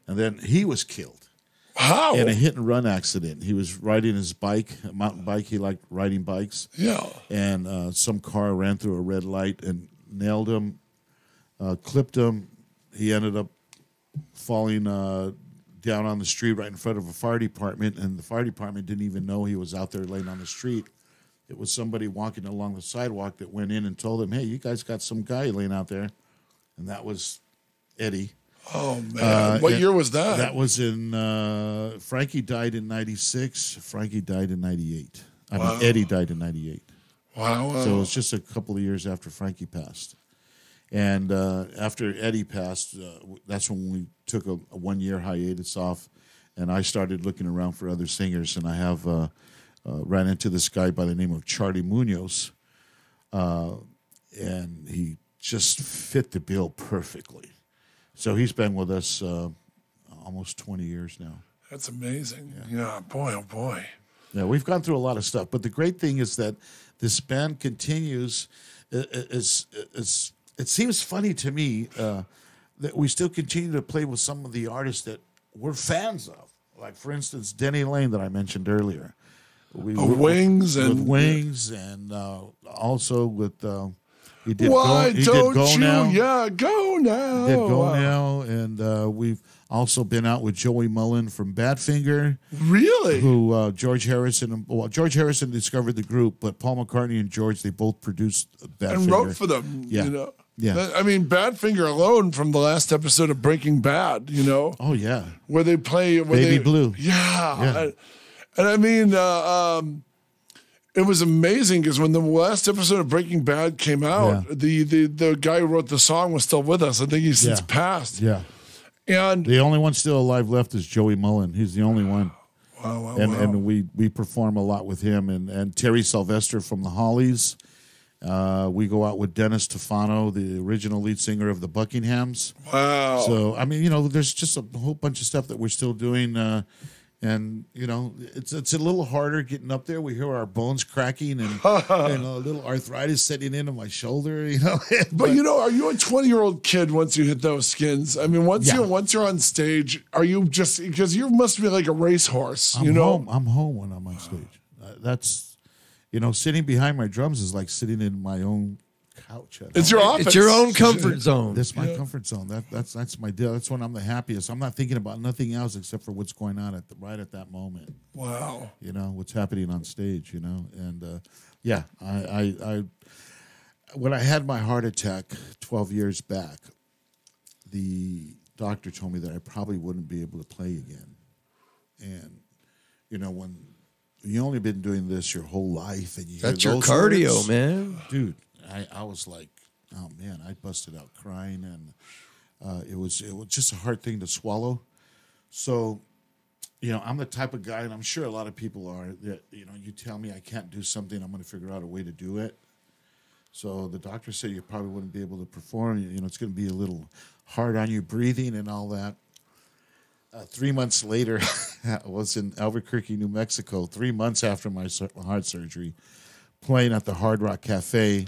then he was killed How? in a hit-and-run accident. He was riding his bike, a mountain bike. He liked riding bikes. Yeah. And some car ran through a red light and nailed him, clipped him. He ended up falling down on the street right in front of a fire department, and the fire department didn't even know he was out there laying on the street. It was somebody walking along the sidewalk that went in and told him, hey, you guys got some guy laying out there. And that was Eddie. Oh, man. What year was that? That was in, Frankie died in 96. Frankie died in 98. I mean, Eddie died in 98. Wow. So it was just a couple of years after Frankie passed. And after Eddie passed, that's when we took a 1 year hiatus off, and I started looking around for other singers. And I have ran into this guy by the name of Charlie Munoz, and he just fit the bill perfectly. So he's been with us almost 20 years now. That's amazing. Yeah, boy, oh boy. Yeah, we've gone through a lot of stuff. But the great thing is that this band continues. It seems funny to me that we still continue to play with some of the artists that we're fans of. Like, for instance, Denny Lane that I mentioned earlier. Wings and also with he did Why Go, he don't did Go you? Now. Yeah, Go Now. He did Go Now, and we've also been out with Joey Mullen from Badfinger. Really? Who George Harrison? Well, George Harrison discovered the group, but Paul McCartney and George, they both produced Badfinger And wrote for them. Yeah. You know? Yeah. I mean, Badfinger alone from the last episode of Breaking Bad, you know? Oh yeah, Where they play Baby Blue. Yeah. And I mean, it was amazing because when the last episode of Breaking Bad came out, the guy who wrote the song was still with us. I think he's since passed. Yeah. And the only one still alive left is Joey Mullen. He's the only one. Wow. And we perform a lot with him and Terry Sylvester from the Hollies. We go out with Dennis Tufano, the original lead singer of the Buckinghams. Wow. So, I mean, you know, there's just a whole bunch of stuff that we're still doing. And, you know, it's a little harder getting up there. We hear our bones cracking and a little arthritis setting into my shoulder, you know. But, you know, are you a 20-year-old kid once you hit those skins? I mean, once you're on stage, are you just, because you must be like a racehorse, you know? I'm home when I'm on stage. That's, you know, sitting behind my drums is like sitting in my own couch. It's your office. It's your own comfort zone. That's my comfort zone. That's my deal. That's when I'm the happiest. I'm not thinking about nothing else except for what's going on right at that moment. Wow. You know, what's happening on stage, you know. And I when I had my heart attack 12 years back, the doctor told me that I probably wouldn't be able to play again. And you know, when you only been doing this your whole life and you That's hear your those cardio, words, man. Dude, I was like, oh man, I busted out crying, and it was just a hard thing to swallow. So, you know, I'm the type of guy, and I'm sure a lot of people are, that, you know, you tell me I can't do something, I'm going to figure out a way to do it. So the doctor said you probably wouldn't be able to perform. You know, it's going to be a little hard on you breathing and all that. 3 months later, I was in Albuquerque, New Mexico, 3 months after my heart surgery, playing at the Hard Rock Cafe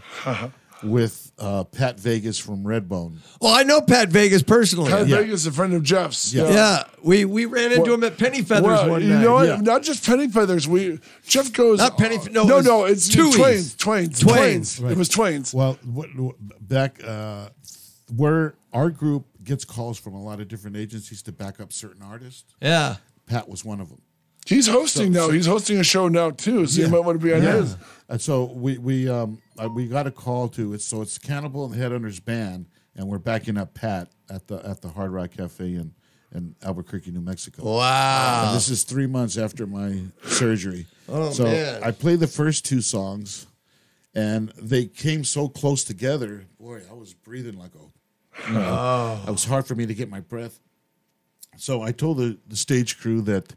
with Pat Vegas from Redbone. Well, I know Pat Vegas personally. Pat Vegas is a friend of Jeff's. Yeah. We ran into him at Penny Feathers one night. You know what? Not just Penny Feathers. Jeff goes. Not Penny. No, it's Twain's. Right. It was Twain's. Well, back where our group gets calls from a lot of different agencies to back up certain artists. Yeah. Pat was one of them. He's hosting now. He's hosting a show now too, so you might want to be on his. And so we got a call to it. So it's Cannibal and the Headhunters band, and we're backing up Pat at the Hard Rock Cafe in Albuquerque, New Mexico. Wow! And this is 3 months after my surgery. Oh, so man. I played the first 2 songs, and they came so close together. Boy, I was breathing like it was hard for me to get my breath. So I told the stage crew that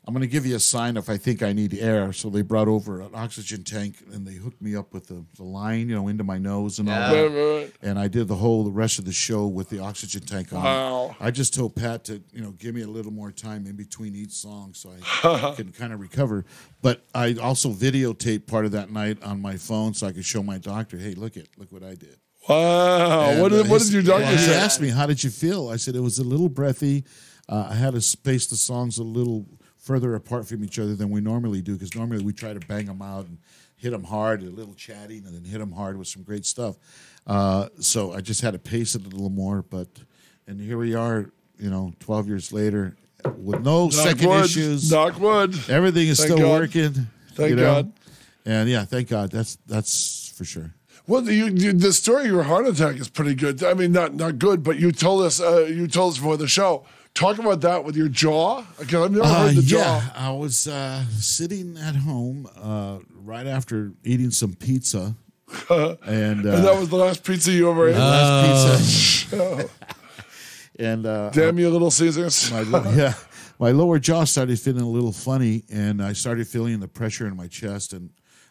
I'm going to give you a sign if I think I need air. So they brought over an oxygen tank, and they hooked me up with the line, into my nose and all that. Right. And I did the rest of the show with the oxygen tank on. Wow. I just told Pat to, give me a little more time in between each song so I can kind of recover. But I also videotaped part of that night on my phone so I could show my doctor, hey, look what I did. Wow. And, what did your doctor he say? asked me, how did you feel? I said, it was a little breathy. I had to space the songs a little further apart from each other than we normally do, because normally we try to bang them out and hit them hard, a little chatting, and then hit them hard with some great stuff. So I just had to pace it a little more. And here we are, 12 years later, with no second issues. Knock wood. Everything is still working. Thank God. And yeah, thank God. That's for sure. Well, the story of your heart attack is pretty good. I mean, not good, but you told us before the show. Talk about that with your jaw. Because I've never heard the jaw. Yeah, I was sitting at home right after eating some pizza, and that was the last pizza you ever ate. Last pizza. And damn you, Little Caesars. My lower jaw started feeling a little funny, and I started feeling the pressure in my chest. And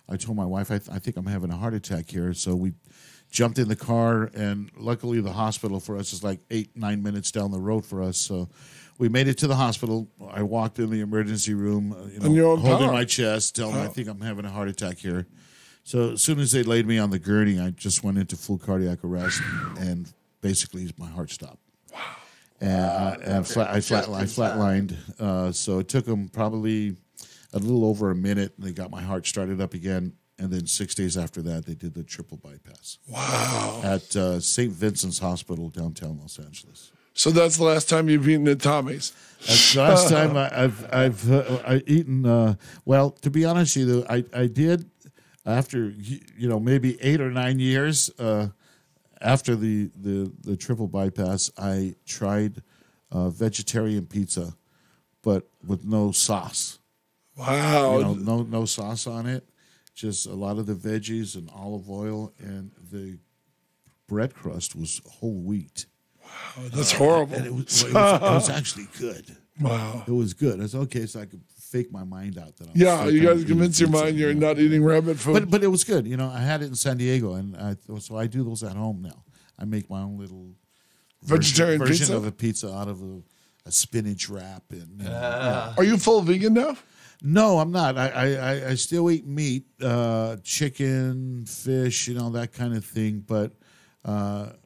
I told my wife, I think I'm having a heart attack here. So we jumped in the car, and luckily the hospital for us is like 8-9 minutes down the road for us. So we made it to the hospital. I walked in the emergency room, holding my chest, telling them I think I'm having a heart attack here. So as soon as they laid me on the gurney, I just went into full cardiac arrest, and basically my heart stopped. Wow. And I flatlined. So it took them probably a little over a minute, and they got my heart started up again. And then 6 days after that, they did the triple bypass. Wow. At St. Vincent's Hospital, downtown Los Angeles. So that's the last time you've eaten at Tommy's. That's the last time I've eaten. Well, to be honest with you, I did after maybe 8 or 9 years after the triple bypass. I tried vegetarian pizza, but with no sauce. Wow. No sauce on it. Just a lot of the veggies and olive oil, and the bread crust was whole wheat. Wow, that's horrible. And it was actually good. Wow. It was good. It's okay, so I could fake my mind out that you got to convince your mind you're not eating rabbit food. But it was good. I had it in San Diego, and so I do those at home now. I make my own little vegetarian version pizza? of a pizza out of a spinach wrap. And Are you full vegan now? No, I'm not. I still eat meat, chicken, fish, that kind of thing. But and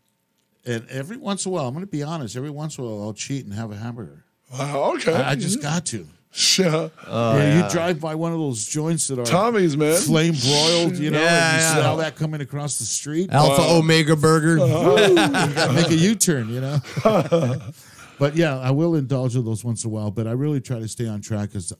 every once in a while, I'm going to be honest. Every once in a while, I'll cheat and have a hamburger. Wow. Okay. I just got to. Sure. You drive by one of those joints that are Tommy's, man, flame broiled. And you see all that coming across the street. Alpha Omega Burger. You got to make a U-turn. But yeah, I will indulge in those once in a while. But I really try to stay on track because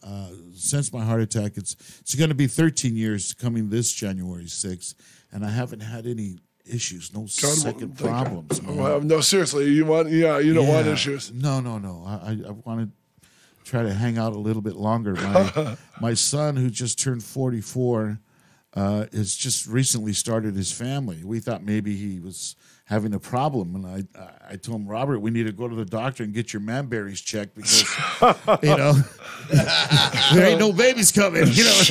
since my heart attack, it's going to be 13 years coming this January 6th, and I haven't had any issues, no second problems. No, seriously, you don't want issues. No. I want to try to hang out a little bit longer. My son, who just turned 44, has just recently started his family. We thought maybe he was having a problem, and I told him, Robert, we need to go to the doctor and get your manberries checked because there ain't no babies coming. You know what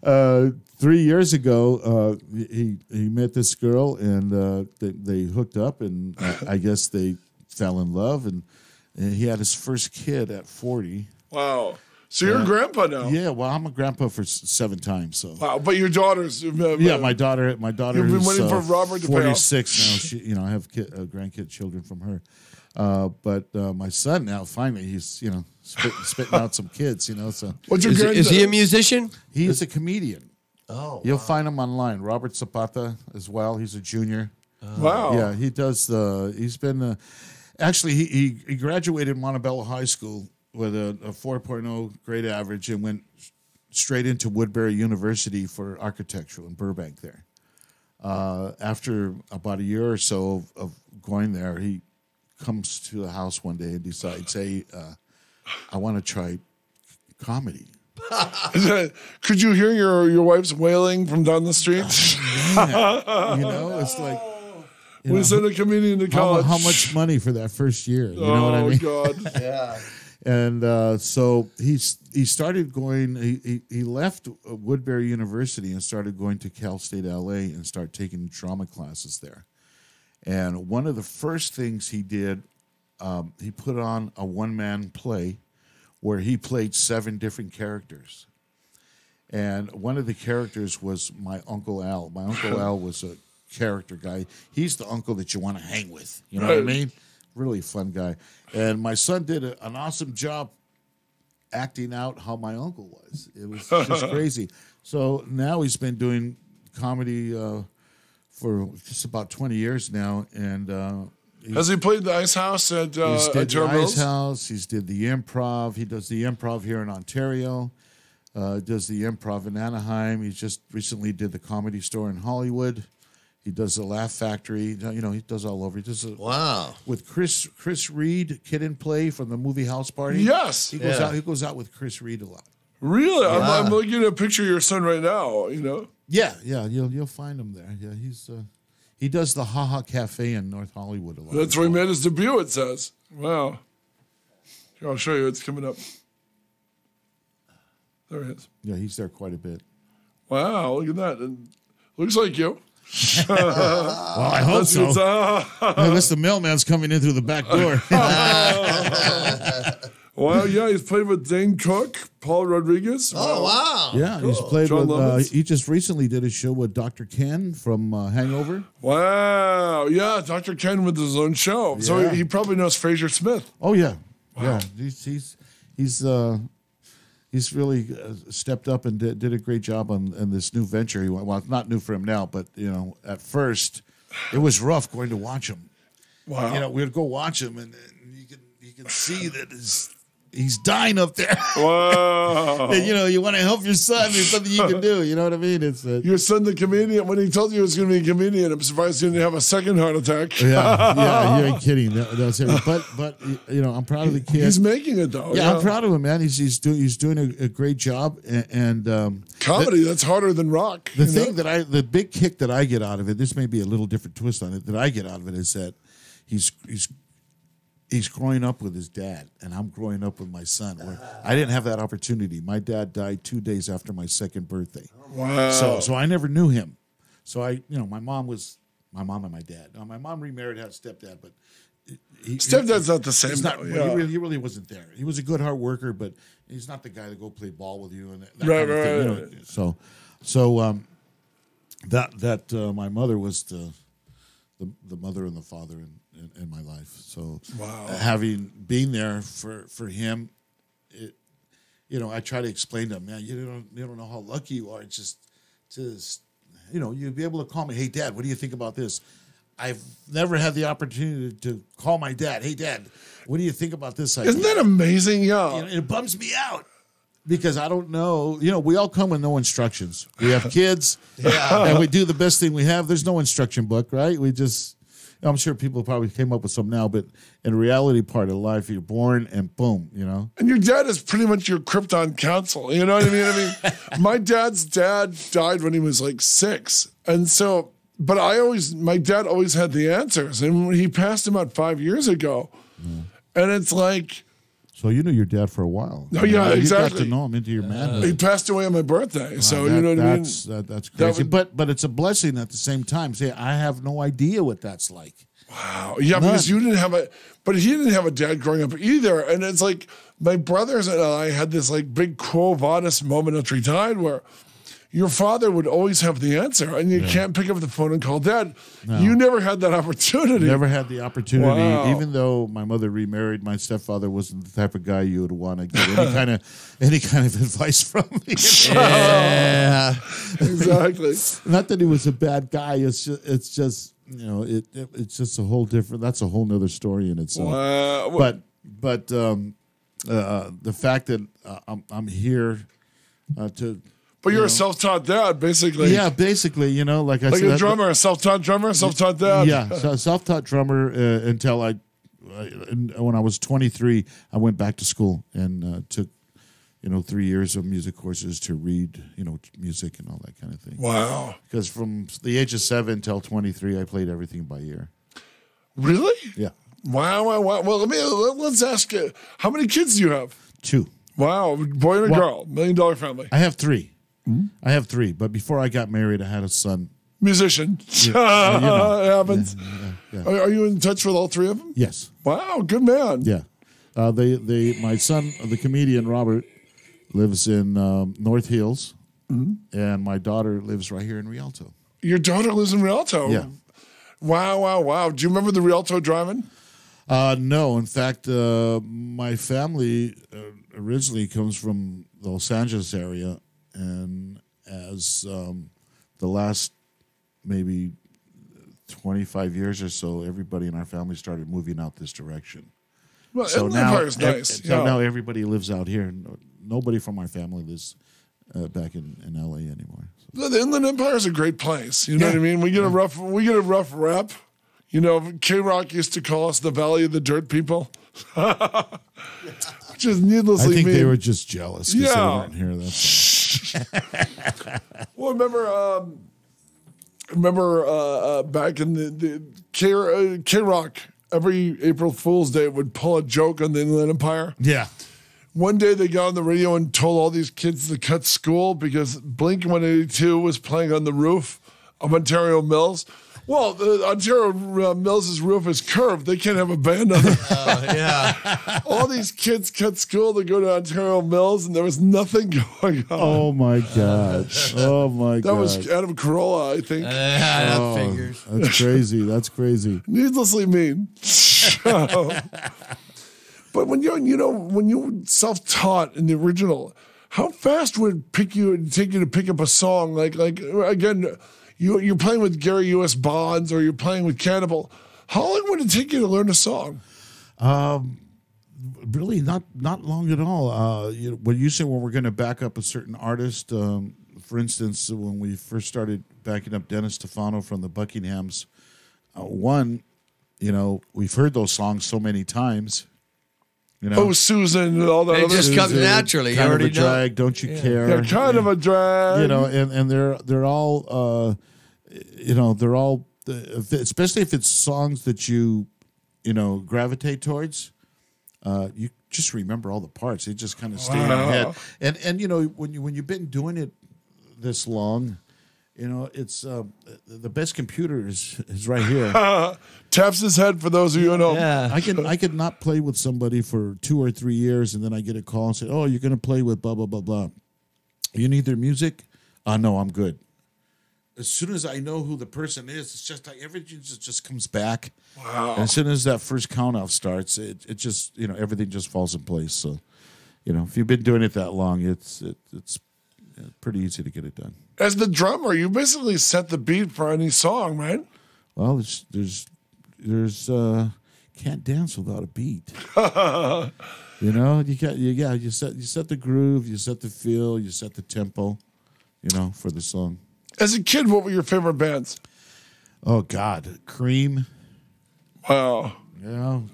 I mean? 3 years ago, he met this girl, and they hooked up, and I guess they fell in love, and he had his first kid at 40. Wow. So you're a grandpa now. Yeah, well, I'm a grandpa for 7 times. So. Wow, but your daughter's. Yeah, my daughter. You've been waiting for Robert to pay off. 46 now. I have grandkid children from her. But my son now, finally, he's spitting out some kids. So what's your is he a musician? He is a comedian. Oh, you'll find him online. Robert Zapata as well. He's a junior. Wow. Yeah, he does. He's been. Actually, he graduated Montebello High School with a 4.0 grade average and went straight into Woodbury University for architecture in Burbank there. After about a year or so of going there, he comes to the house one day and decides, hey, I want to try comedy. Could you hear your wife's wailing from down the street? You know, it's like... We sent a comedian to college. How much money for that first year? You know what I mean? God. Yeah. And so he started going. He left Woodbury University and started going to Cal State LA and started taking drama classes there. And one of the first things he did, he put on a one-man play where he played 7 different characters. And one of the characters was my Uncle Al. My Uncle Al was a character guy. He's the uncle that you want to hang with. You know what I mean? Really fun guy. And my son did an awesome job acting out how my uncle was. It was just crazy. So now he's been doing comedy for just about 20 years now. And has he played the Ice House at he's did the Mills? Ice House. He's did the Improv. He does the Improv here in Ontario. Does the Improv in Anaheim. He just recently did the Comedy Store in Hollywood. He does the Laugh Factory. You know, he does all over. He does Wow. With Chris Reed, Kid and Play from the movie House Party. Yes. He goes out with Chris Reed a lot. Really? Yeah. I'm looking at a picture of your son right now, you know? Yeah, you'll find him there. Yeah, he does the Ha Ha Cafe in North Hollywood a lot. That's where he made his debut, it says. Wow. Here, I'll show you. It's coming up. There he is. Yeah, he's there quite a bit. Wow, look at that. And looks like you. Well, I hope so. Unless the mailman's coming in through the back door. Wow, yeah, he's played with Dane Cook, Paul Rodriguez. Oh, wow. Yeah, he's played John with. Lovitz. He just recently did a show with Dr. Ken from Hangover. Wow, yeah, Dr. Ken with his own show. So Yeah. he probably knows Fraser Smith. Oh yeah, yeah. He's really stepped up and did a great job on this new venture. Well, it's not new for him now, but you know, at first, it was rough going to watch him. Wow. You know, we'd go watch him, and you can see that he's dying up there. Wow. And, you know, you want to help your son. There's something you can do. You know what I mean? It's Your son, the comedian, when he told you he was going to be a comedian, I'm surprised he didn't have a second heart attack. yeah, you ain't kidding. That's it. But you know, I'm proud of the kid. He's making it though. Yeah, I'm proud of him, man. He's doing a great job. And comedy, that's harder than rock. The big kick that I get out of it, this may be a little different twist on it, that I get out of it is that he's growing up with his dad, and I'm growing up with my son. Where I didn't have that opportunity. My dad died 2 days after my 2nd birthday. Wow. So I never knew him. So my mom was my mom and my dad. Now my mom remarried, had a stepdad, but Stepdad's not the same. he's not. though, yeah. He really wasn't there. He was a good hard worker, but he's not the guy to go play ball with you and that Right, kind of thing. You right. know? So that my mother was the mother and the father in my life. So having been there for him, I try to explain to him, man, you don't know how lucky you are. It's just you'd be able to call me, hey Dad, what do you think about this? I've never had the opportunity to call my dad, hey Dad, what do you think about this idea? Isn't that amazing? Yeah. It bums me out. Because I don't know, we all come with no instructions. We have kids, and we do the best thing we have. There's no instruction book, right? I'm sure people probably came up with some now, but in reality part of life, you're born and boom, And your dad is pretty much your Krypton counsel. You know what I mean? My dad's dad died when he was like 6. And so, but my dad always had the answers. And he passed about 5 years ago. And it's like, so you knew your dad for a while. Oh, yeah, exactly. You got to know him into your manhood. he passed away on my birthday. So, you know what I mean? That's crazy. But it's a blessing at the same time. Say, I have no idea what that's like. Wow. Yeah, because you didn't have but he didn't have a dad growing up either. And it's like my brothers and I had this like big Quo Vadis moment after he died where your father would always have the answer, and you can't pick up the phone and call Dad. No. You never had that opportunity. Never had the opportunity. Wow. Even though my mother remarried, my stepfather wasn't the type of guy you would want to get any kind of advice from. Yeah, exactly. Not that he was a bad guy. It's just it's just a whole different. That's a whole nother story in itself. Wow. But the fact that I'm here to. But you're a self-taught dad, basically. Yeah, basically, like I like said, a drummer, a self-taught drummer, self-taught dad. Yeah, so self-taught drummer until when I was 23, I went back to school and took 3 years of music courses to read, music and all that kind of thing. Wow. Because from the age of 7 till 23, I played everything by ear. Really? Yeah. Wow. Well, let's ask you, how many kids do you have? 2. Wow, boy and a girl, $1 million family. I have 3. I have 3, but before I got married, I had a son. Musician. Yeah, It happens. Yeah. Are you in touch with all 3 of them? Yes. Wow, good man. Yeah. My son, the comedian Robert, lives in North Hills, and my daughter lives right here in Rialto. Your daughter lives in Rialto? Yeah. Wow. Do you remember the Rialto driving? No. In fact, my family originally comes from the Los Angeles area, and as the last maybe 25 years or so, everybody in our family started moving out this direction. Well, So Inland now, Empire's nice. so now everybody lives out here. Nobody from our family lives back in LA anymore. So. The Inland Empire is a great place. You know what I mean? We get a rough rep. K-Rock used to call us the Valley of the Dirt People. Which is needlessly I think mean. they were just jealous because they Yeah. weren't here. That's all. Well, remember back in the K-Rock, every April Fool's Day would pull a joke on the Inland Empire. Yeah. One day they got on the radio and told all these kids to cut school because Blink-182 was playing on the roof of Ontario Mills. Well, the Ontario Mills' roof is curved. They can't have a band on it. Yeah. All these kids cut school to go to Ontario Mills, and there was nothing going on. Oh my God. Oh my God. That was Adam Carolla, I think. That figures. That's crazy. That's crazy. Needlessly mean. But when you're self-taught in the original, how fast would it take you to pick up a song? Like again, you're playing with Gary U.S. Bonds or you're playing with Cannibal. How long would it take you to learn a song? Really, not long at all. When you say when we're going to back up a certain artist, for instance, when we first started backing up Dennis Stefano from the Buckinghams, we've heard those songs so many times. Oh, Susan and all that. They other just come naturally. You Kind of already a drag, don't you care? Yeah, kind of a drag. And they're all they're all especially if it's songs that you gravitate towards. You just remember all the parts. They just kind of stay in your head. And when you've been doing it this long, it's the best computer is right here. Taps his head for those of you at home. Yeah. I could not play with somebody for 2 or 3 years, and then I get a call and say, "Oh, you're going to play with blah blah blah blah. You need their music? No, I'm good." As soon as I know who the person is, it's just like everything just comes back. Wow. And as soon as that first count off starts, it just everything just falls in place. So, if you've been doing it that long, it's pretty easy to get it done. As the drummer, you basically set the beat for any song, right? Well, there's can't dance without a beat. You set the groove, you set the feel, you set the tempo, for the song. As a kid, what were your favorite bands? Oh God, Cream. Wow.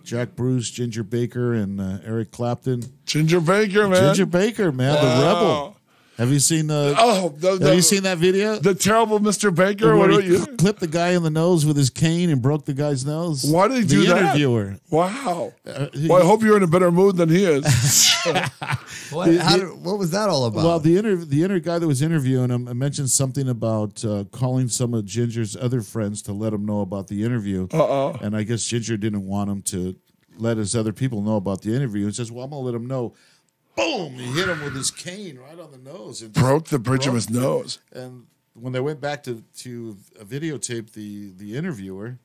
Jack Bruce, Ginger Baker, and Eric Clapton. Ginger Baker, man. Ginger Baker, man, the rebel. Have you seen have you seen that video? The terrible Mr. Baker? Where What he about you? clipped the guy in the nose with his cane and broke the guy's nose. Why did he do that? The interviewer. Wow. Well, I hope you're in a better mood than he is. What was that all about? Well, the guy that was interviewing him mentioned something about calling some of Ginger's other friends to let him know about the interview. And I guess Ginger didn't want him to let his other people know about the interview. He says, "Well, I'm gonna let him know." Boom! He hit him with his cane right on the nose. And Broke the bridge of his nose. And when they went back to videotape the interviewer,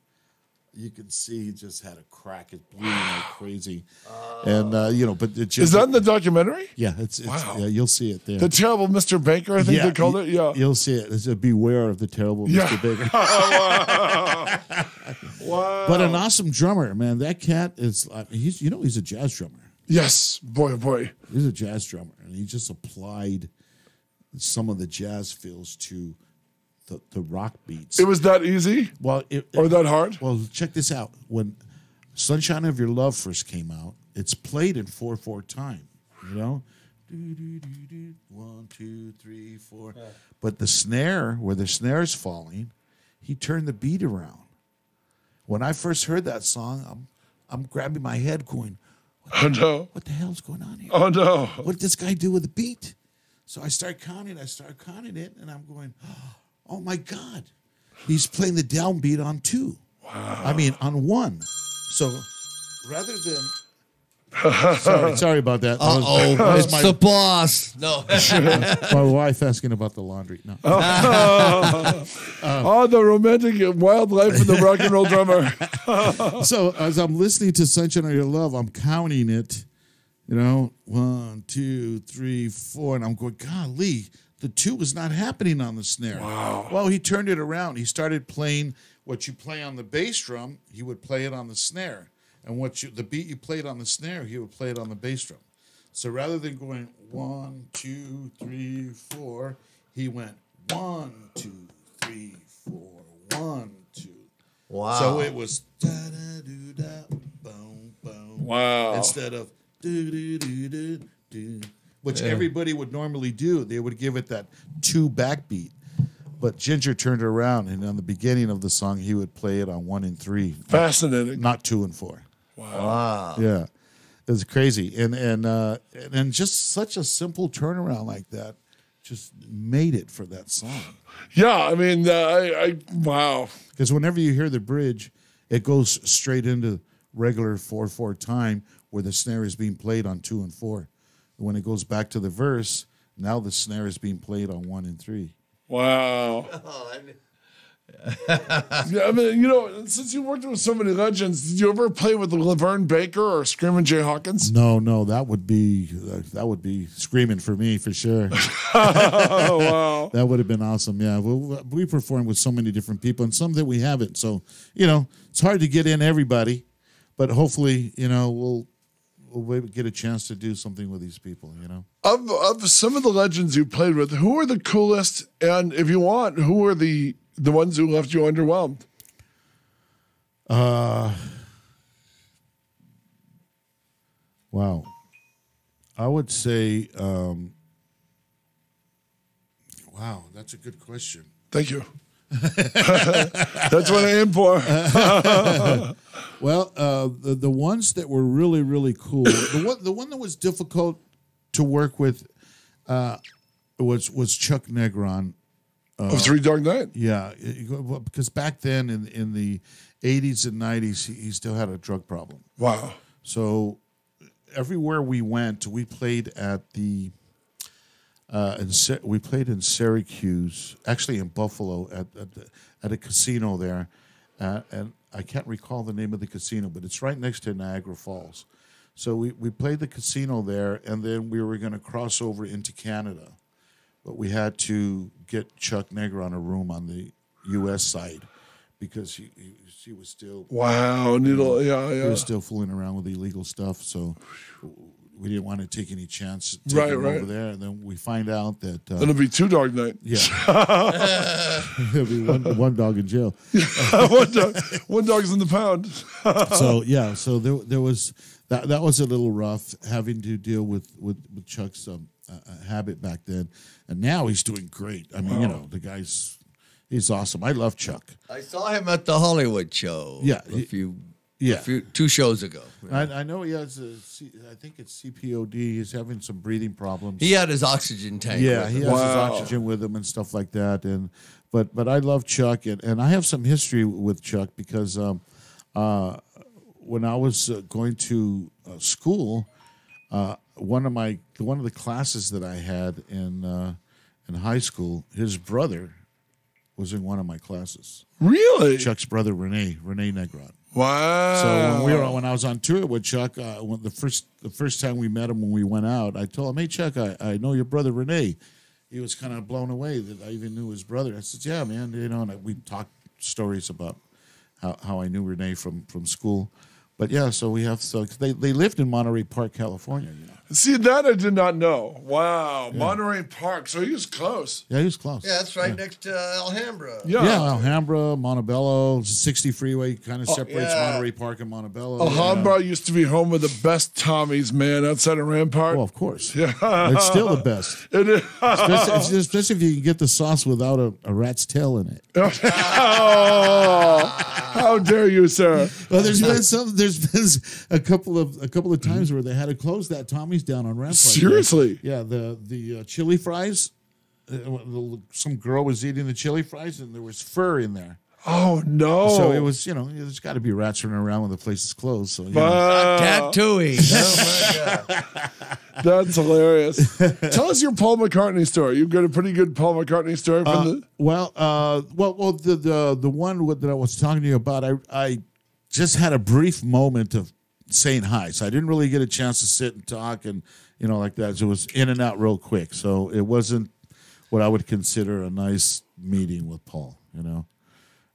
you could see he just had a crack. It bleeding like crazy. And but it just, Is that in the documentary? Yeah, it's Wow. yeah, you'll see it there. The terrible Mr. Baker, I think they called it. Yeah. You'll see it. It's a beware of the terrible Mr. Baker. Wow. But an awesome drummer, man. That cat is he's a jazz drummer. Yes, boy, oh boy. He's a jazz drummer, and he just applied some of the jazz feels to the rock beats. It was that easy? Well, or that hard? Well, check this out. When Sunshine of Your Love first came out, it's played in 4/4 time, you know? 1, 2, 3, 4. Yeah. But the snare, where the snare's falling, he turned the beat around. When I first heard that song, I'm grabbing my head going, what the hell's going on here? Oh, no. What did this guy do with the beat? So I start counting it, and I'm going, oh, my God. He's playing the downbeat on 2. Wow. I mean, on 1. So rather than... sorry about that. It's the boss. No. My wife asking about the laundry. No. The romantic wildlife of the rock and roll drummer. So as I'm listening to Sunshine of Your Love, I'm counting it, 1, 2, 3, 4, and I'm going, golly, the 2 was not happening on the snare. Wow. Well, he turned it around. He started playing what you play on the bass drum, he would play it on the snare. And the beat you played on the snare, he would play it on the bass drum. So rather than going 1, 2, 3, 4, he went 1, 2, 3, 4, 1, 2. Wow. So it was da da do da boom boom. Wow. Instead of do do do do do, which everybody would normally do. They would give it that 2 backbeat. But Ginger turned it around, and on the beginning of the song, he would play it on 1 and 3. Fascinating. Not 2 and 4. Wow. Yeah. It was crazy. And just such a simple turnaround like that just made it for that song. Yeah, I mean, wow. Because whenever you hear the bridge, it goes straight into regular 4/4 time where the snare is being played on 2 and 4. When it goes back to the verse, now the snare is being played on 1 and 3. Wow. Yeah, I mean, since you worked with so many legends, did you ever play with Laverne Baker or Screamin' Jay Hawkins? No, that would be screaming for me for sure. Oh, wow. That would have been awesome. Yeah, we performed with so many different people, and some that we haven't. So it's hard to get in everybody, but hopefully we'll get a chance to do something with these people. Of some of the legends you played with, who are the coolest? And if you want, who are the ones who left you underwhelmed? Wow. I would say, wow, that's a good question. Thank you. That's what I aim for. Well, the ones that were really, really cool, the one that was difficult to work with was Chuck Negron. Of Three Dog Night? Yeah, because back then in the 80s and 90s, he still had a drug problem. Wow. So everywhere we went, we played at we played in Syracuse, actually in Buffalo, at a casino there, and I can't recall the name of the casino, but it's right next to Niagara Falls. So we played the casino there, and then we were going to cross over into Canada. But we had to get Chuck Negron on a room on the U.S. side because he was still... Wow, needle, yeah. He was still fooling around with illegal stuff, so we didn't want to take any chance taking him over there. And then we find out that... It'll be 2 Dog Night. Yeah. It'll be one dog in jail. One dog's in the pound. So there was... That was a little rough, having to deal with Chuck's habit back then. And now he's doing great. I mean, the guy's... He's awesome. I love Chuck. I saw him at the Hollywood show. Yeah, 2 shows ago. I know he has I think it's CPOD. He's having some breathing problems. He had his oxygen tank. Yeah, he has his oxygen with him and stuff like that. And but I love Chuck, and I have some history with Chuck because when I was going to school, one of the classes that I had in high school, his brother was in one of my classes. Really? Chuck's brother, Rene Negron. Wow. So when I was on tour with Chuck, the first time we met him when we went out, I told him, "Hey Chuck, I know your brother Rene." He was kind of blown away that I even knew his brother. I said, "Yeah, man," and we talked stories about how I knew Rene from school. But yeah, so we have they lived in Monterey Park, California. You know. See, that I did not know. Wow, Monterey Park. So he was close. Yeah, he was close. Yeah, that's right next to Alhambra. Yeah, Alhambra, Montebello, 60 freeway kind of separates Monterey Park and Montebello. Alhambra used to be home of the best Tommies, man, outside of Rampart. Well, of course. Yeah. It's still the best. It is. Especially if you can get the sauce without a rat's tail in it. Oh, how dare you, sir? Well, there's been a couple of times where they had to close that Tommy's down on Rampart. Seriously? Yeah, the chili fries. Some girl was eating the chili fries, and there was fur in there. Oh no! So it was, there's got to be rats running around when the place is closed. So tattooing. Oh my god, that's hilarious. Tell us your Paul McCartney story. You've got a pretty good Paul McCartney story from the. The one that I was talking to you about, I just had a brief moment of saying hi, so I didn't really get a chance to sit and talk and like that. So it was in and out real quick. So it wasn't what I would consider a nice meeting with Paul.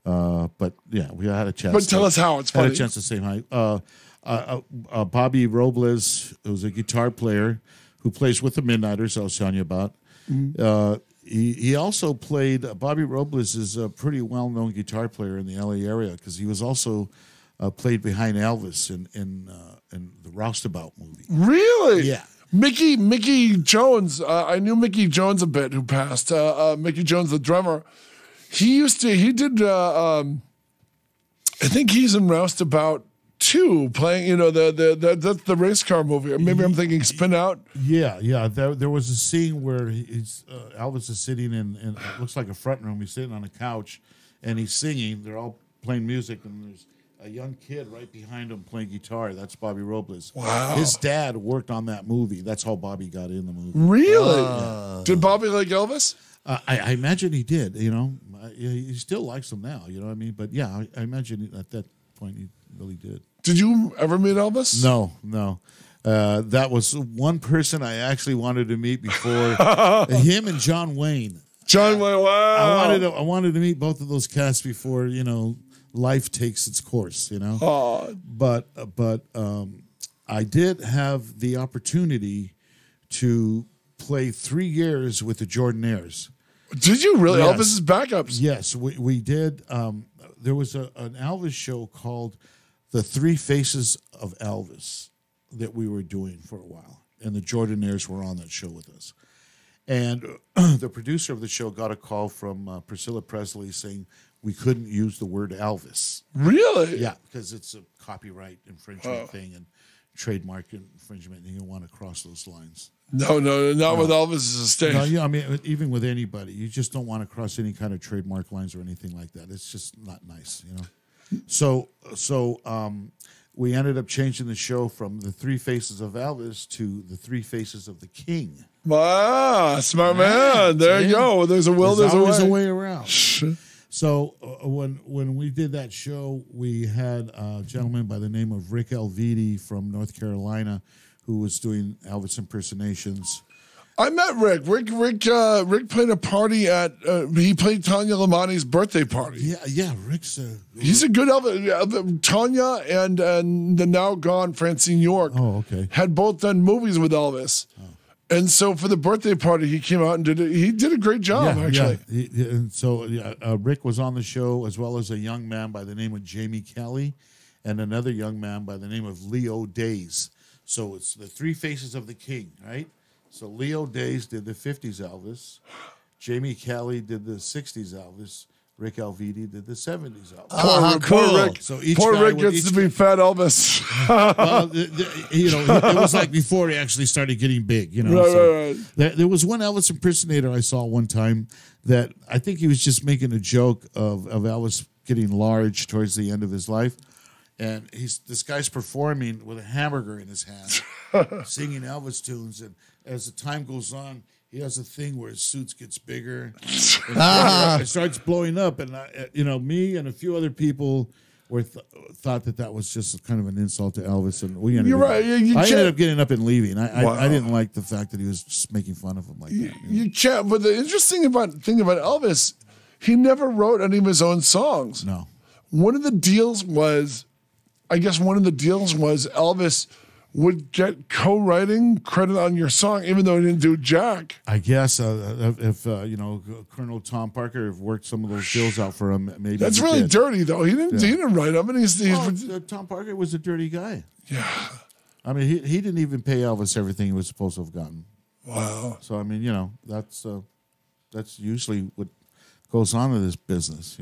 But yeah, we had a chance. But tell us how it's funny. Had a chance to say hi. Bobby Robles, who's a guitar player who plays with the Midnighters, I was telling you about. Mm-hmm. He also played. Bobby Robles is a pretty well-known guitar player in the LA area because he was also played behind Elvis in the Roustabout movie. Really? Yeah. Mickey Jones. I knew Mickey Jones a bit, who passed. Mickey Jones, the drummer. He did, I think he's in Roustabout too, playing, that's the race car movie. Maybe I'm thinking Spin Out. Yeah. There was a scene where Elvis is sitting in it looks like a front room. He's sitting on a couch and he's singing. They're all playing music and there's a young kid right behind him playing guitar. That's Bobby Robles. Wow. His dad worked on that movie. That's how Bobby got in the movie. Really? Did Bobby like Elvis? I imagine he did, he still likes him now, you know what I mean? But yeah, I imagine at that point he really did. Did you ever meet Elvis? No. That was one person I actually wanted to meet before him and John Wayne. John Wayne, wow. I wanted to meet both of those cats before, life takes its course, But I did have the opportunity to play 3 years with the Jordanaires. Did you really? Yes. Elvis's backups? Yes, we did. There was an Elvis show called The Three Faces of Elvis that we were doing for a while, and the Jordanaires were on that show with us. And the producer of the show got a call from Priscilla Presley saying we couldn't use the word Elvis. Really? Yeah, because it's a copyright infringement thing and trademark infringement, and you don't want to cross those lines. No, not with Elvis as a stage. No, yeah, I mean, even with anybody, you just don't want to cross any kind of trademark lines or anything like that. It's just not nice, So we ended up changing the show from the Three Faces of Elvis to the Three Faces of the King. Wow, smart man. There you go. There's a will, there's always a way. a way around. So when we did that show, we had a gentleman by the name of Rick Elvidi from North Carolina who was doing Elvis impersonations. I met Rick. Rick played a party at. He played Tanya Lamani's birthday party. Yeah. Rick's he's a good Elvis. Tanya and the now gone Francine York. Oh, okay. Had both done movies with Elvis. Oh. And so for the birthday party, he came out and did it. He did a great job, actually. Yeah. And so Rick was on the show, as well as a young man by the name of Jamie Kelly and another young man by the name of Leo Days. So it's the Three Faces of the King, right? So Leo Days did the 50s Elvis. Jamie Kelly did the 60s Elvis. Rick Elvidi did the 70s Elvis. Poor Rick. So each poor guy Rick gets to be fat Elvis. Well, it was like before he actually started getting big. Right. There was one Elvis impersonator I saw one time that I think he was just making a joke of Elvis getting large towards the end of his life. And this guy's performing with a hamburger in his hand, singing Elvis tunes. And as the time goes on, he has a thing where his suit gets bigger. And it starts blowing up. And, me and a few other people thought that was just kind of an insult to Elvis. And we ended up getting up and leaving. I didn't like the fact that he was just making fun of him like that. You can't. But the interesting thing about Elvis, he never wrote any of his own songs. No. One of the deals was I guess one of the deals was Elvis would get co-writing credit on your song, even though he didn't do jack. I guess if Colonel Tom Parker worked some of those deals out for him, maybe That's really dirty, though. He didn't write them, and he's Tom Parker was a dirty guy. yeah. I mean, he didn't even pay Elvis everything he was supposed to have gotten. Wow. So I mean, that's usually what goes on in this business,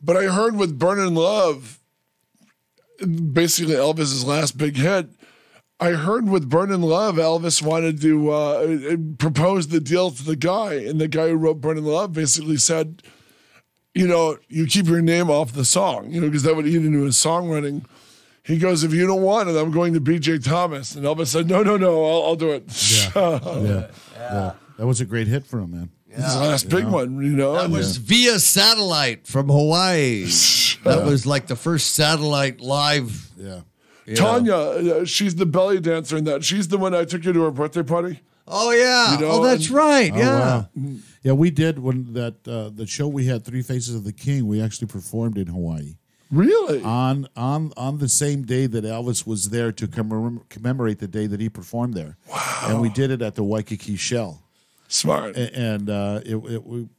But I heard with Burnin' Love, basically Elvis's last big hit, I heard with Burnin' Love, Elvis wanted to propose the deal to the guy, and the guy who wrote Burnin' Love basically said, you keep your name off the song, because that would eat into his songwriting. He goes, if you don't want it, I'm going to B.J. Thomas. And Elvis said, no, I'll do it. Yeah. That was a great hit for him, man. His last big one, That was via satellite from Hawaii. That was like the first satellite live. Yeah. Tanya, she's the belly dancer in that. She's the one I took you to her birthday party. Oh, yeah. That's right. Yeah. Wow. Yeah, we did when the show we had, Three Faces of the King, we actually performed in Hawaii. Really? On the same day that Elvis was there to commemorate the day that he performed there. Wow. And we did it at the Waikiki Shell. Smart. And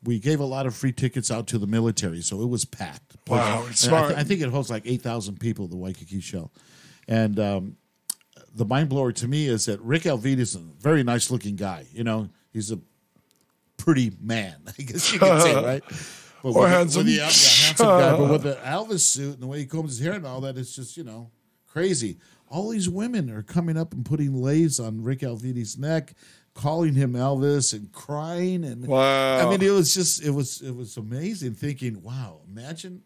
we gave a lot of free tickets out to the military, so it was packed. Wow, it's smart. I think it holds like 8,000 people, the Waikiki Shell. And the mind blower to me is that Rick Alvide is a very nice looking guy. He's a pretty man, I guess you could say, right? But or handsome. Handsome guy. But with the Elvis suit and the way he combs his hair and all that, it's just, crazy. All these women are coming up and putting lays on Rick Alvide's neck, calling him Elvis and crying. And wow. I mean, it was amazing thinking, wow, imagine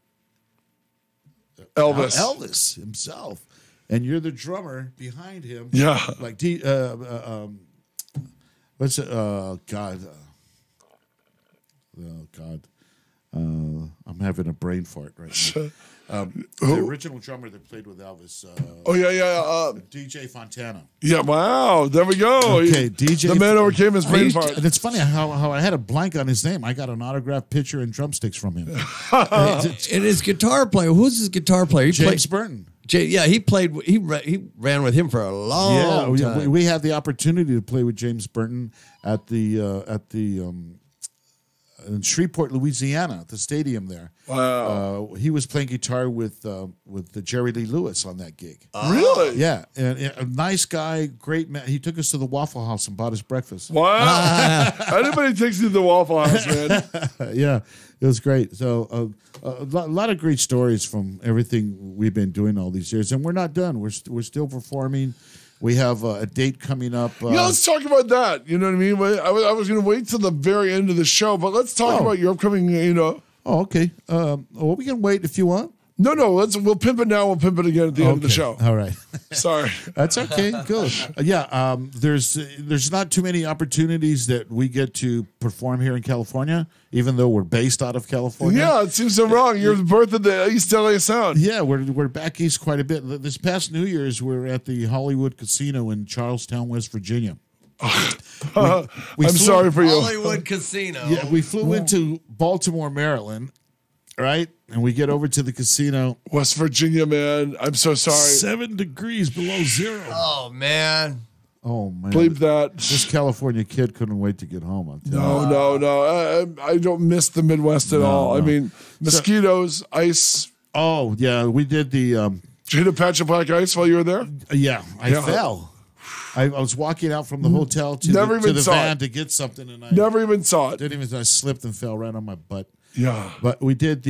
Elvis himself. And you're the drummer behind him. Yeah. Like, what's it? God. Oh, God. I'm having a brain fart right now. The original drummer that played with Elvis. DJ Fontana. Yeah, wow. There we go. Okay, DJ. The man overcame his brain fart. It's funny how I had a blank on his name. I got an autographed picture and drumsticks from him. And his guitar player. Who's his guitar player? James Burton. He played. He ran with him for a long time. We had the opportunity to play with James Burton at the in Shreveport, Louisiana, at the stadium there. Wow. He was playing guitar with the Jerry Lee Lewis on that gig. Really? Yeah, and a nice guy, great man. He took us to the Waffle House and bought us breakfast. Wow. Anybody takes you to the Waffle House, man. Yeah, it was great. So a lot of great stories from everything we've been doing all these years, and we're not done. We're still performing. We have a date coming up. Let's talk about that. You know what I mean? I was going to wait till the very end of the show, but let's talk about your upcoming, Oh, okay. Well, we can wait if you want. No, we'll pimp it now. We'll pimp it again at the end of the show. All right. Sorry. That's okay. Good. There's not too many opportunities that we get to perform here in California, even though we're based out of California. Yeah, it seems so wrong. You're the birth of the East LA Sound. Yeah, we're back east quite a bit. This past New Year's, we're at the Hollywood Casino in Charlestown, West Virginia. I'm sorry for you. Hollywood Casino. Yeah, we flew into Baltimore, Maryland, right? And we get over to the casino. West Virginia, man. I'm so sorry. 7 degrees below zero. Oh, man. Oh, man. Believe that. This California kid couldn't wait to get home. I'll tell you. No. I don't miss the Midwest at all. No. I mean, mosquitoes, ice. Oh, yeah. We did the... Did you hit a patch of black ice while you were there? Yeah. I fell. I was walking out from the hotel to the van to get something, and I never even saw it. I slipped and fell right on my butt. Yeah. But we did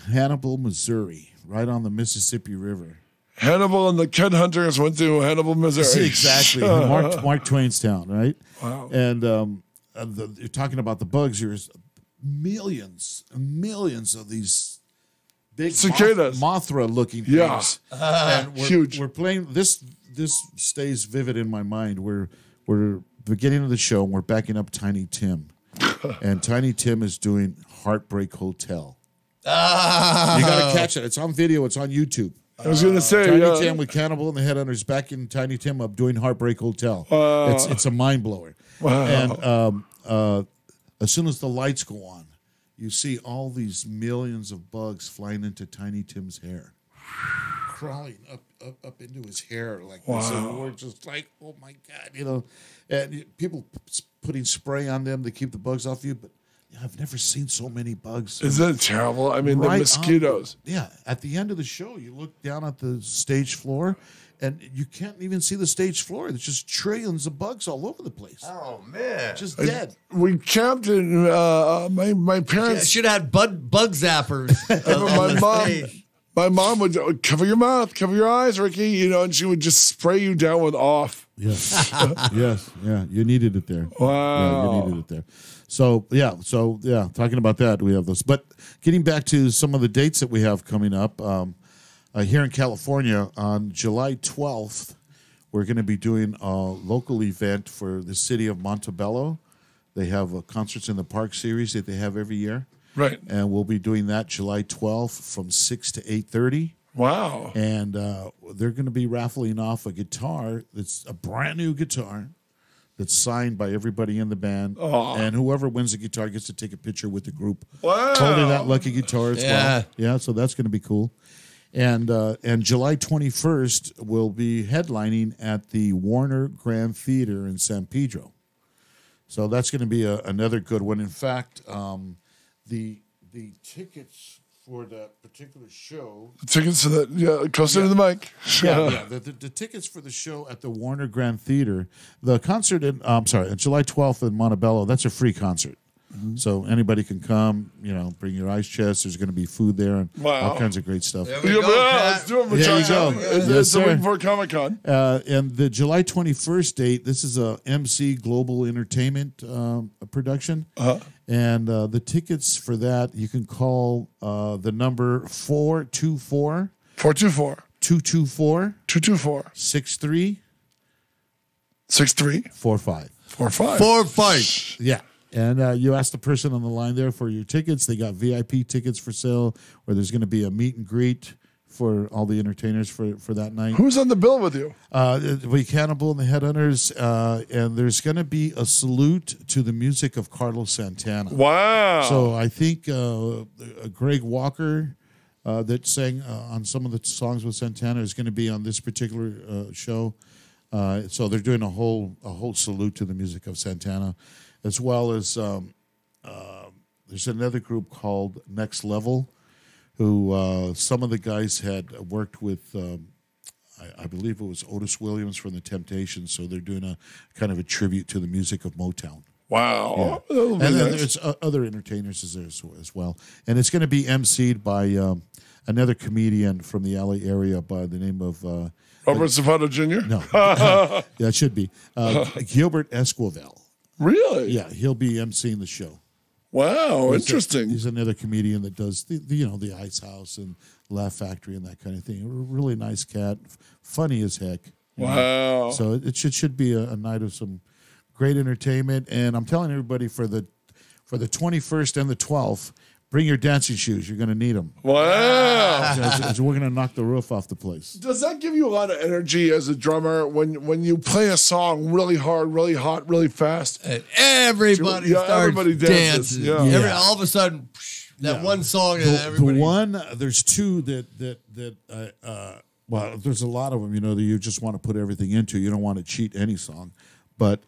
Hannibal, Missouri, right on the Mississippi River. Hannibal and the Kid Hunters went to Hannibal, Missouri. Exactly. Mark Twain's town, right? Wow. And you're talking about the bugs. There's millions and millions of these big cicadas, Mothra-looking things. Yeah, and huge. We're playing this. This stays vivid in my mind. We're beginning of the show, and we're backing up Tiny Tim, and Tiny Tim is doing Heartbreak Hotel. You got to catch it. It's on video. It's on YouTube. I was going to say, Tiny Tim with Cannibal and the Headhunters backing Tiny Tim up doing Heartbreak Hotel. It's a mind blower. Wow. And as soon as the lights go on, you see all these millions of bugs flying into Tiny Tim's hair. crawling up into his hair like this. And we're just like, oh my God, you know. And people putting spray on them to keep the bugs off you, but I've never seen so many bugs. Isn't it terrible? I mean, the mosquitoes. At the end of the show, you look down at the stage floor, and you can't even see the stage floor. There's just trillions of bugs all over the place. Oh, man. Just dead. We camped in, my parents. Should have had bug zappers. My mom would cover your mouth, cover your eyes, Ricky, you know, and she would just spray you down with off. Yes. Yes. Yeah. You needed it there. Wow. Yeah, you needed it there. So, talking about that, we have this. But getting back to some of the dates that we have coming up, here in California on July 12th, we're going to be doing a local event for the city of Montebello. They have a Concerts in the Park series that they have every year. Right. And we'll be doing that July 12th from 6 to 8:30. Wow. And they're going to be raffling off a guitar that's a brand new guitar that's signed by everybody in the band. Aww. And whoever wins the guitar gets to take a picture with the group. Wow. Holding that lucky guitar as well. Yeah, so that's going to be cool. And July 21st, we'll be headlining at the Warner Grand Theater in San Pedro. So that's going to be another good one. In fact, the tickets for that particular show. Tickets to the closer to the mic. The tickets for the show at the Warner Grand Theater. The concert on July 12th in Montebello. That's a free concert. Mm-hmm. So anybody can come, you know, bring your ice chest. There's going to be food there and all kinds of great stuff. There we go, let's do it. There you go. It's a week before Comic-Con. And the July 21st date, this is a MC Global Entertainment production. Uh-huh. And the tickets for that, you can call the number 424 224 63 45. 45. Yeah. And you ask the person on the line there for your tickets. They got VIP tickets for sale, where there's going to be a meet and greet for all the entertainers for that night. Who's on the bill with you? We Cannibal and the Headhunters, and there's going to be a salute to the music of Carlos Santana. Wow. So I think Greg Walker, that sang on some of the songs with Santana, is going to be on this particular show. So they're doing a whole salute to the music of Santana, as well as there's another group called Next Level, who some of the guys had worked with, I believe it was Otis Williams from the Temptations, so they're doing a kind of a tribute to the music of Motown. Wow. Yeah. And then there's other entertainers there as well. And it's going to be emceed by another comedian from the LA area by the name of... Robert Zapata Jr.? No. Yeah, it should be. Gilbert Esquivel. Really? Yeah, he'll be emceeing the show. Wow, interesting. He's another comedian that does the Ice House and Laugh Factory and that kind of thing. A really nice cat, funny as heck. Wow. So it should be a night of some great entertainment. And I'm telling everybody for the 21st and the 12th, bring your dancing shoes. You're going to need them. Wow. We're going to knock the roof off the place. Does that give you a lot of energy as a drummer when you play a song really hard, really hot, really fast? And everybody starts dancing. Yeah. All of a sudden, that one song. There's two well, there's a lot of them, that you just want to put everything into. You don't want to cheat any song. But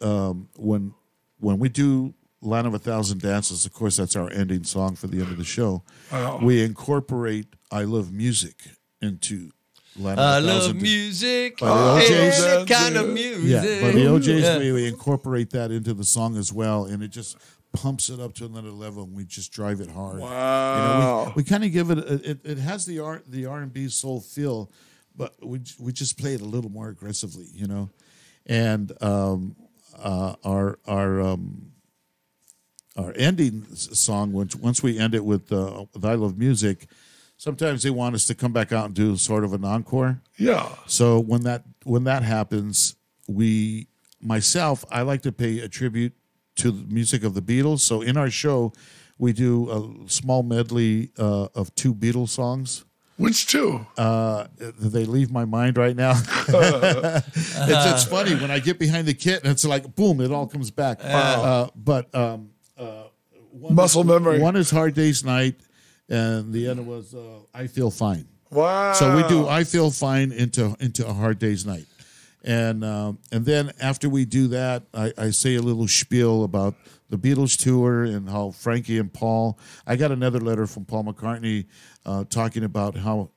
when we do Land of a Thousand Dances, of course, that's our ending song for the end of the show. Wow. We incorporate I Love Music into Land of a Thousand. I love music. Any kind of music. Yeah, by the OJs, we incorporate that into the song as well, and it just pumps it up to another level, and we just drive it hard. Wow. We kind of give it, it has the R&B soul feel, but we just play it a little more aggressively, And our ending song, once we end it with I Love Music, sometimes they want us to come back out and do sort of an encore. Yeah. So when that happens, I like to pay a tribute to the music of the Beatles. So in our show, we do a small medley of 2 Beatles songs. Which 2? They leave my mind right now. It's funny when I get behind the kit and it's like boom, it all comes back. Muscle memory. One is Hard Day's Night, and the other was I Feel Fine. Wow. So we do I Feel Fine into A Hard Day's Night. And then after we do that, I say a little spiel about the Beatles tour and how Frankie and Paul. I got another letter from Paul McCartney talking about how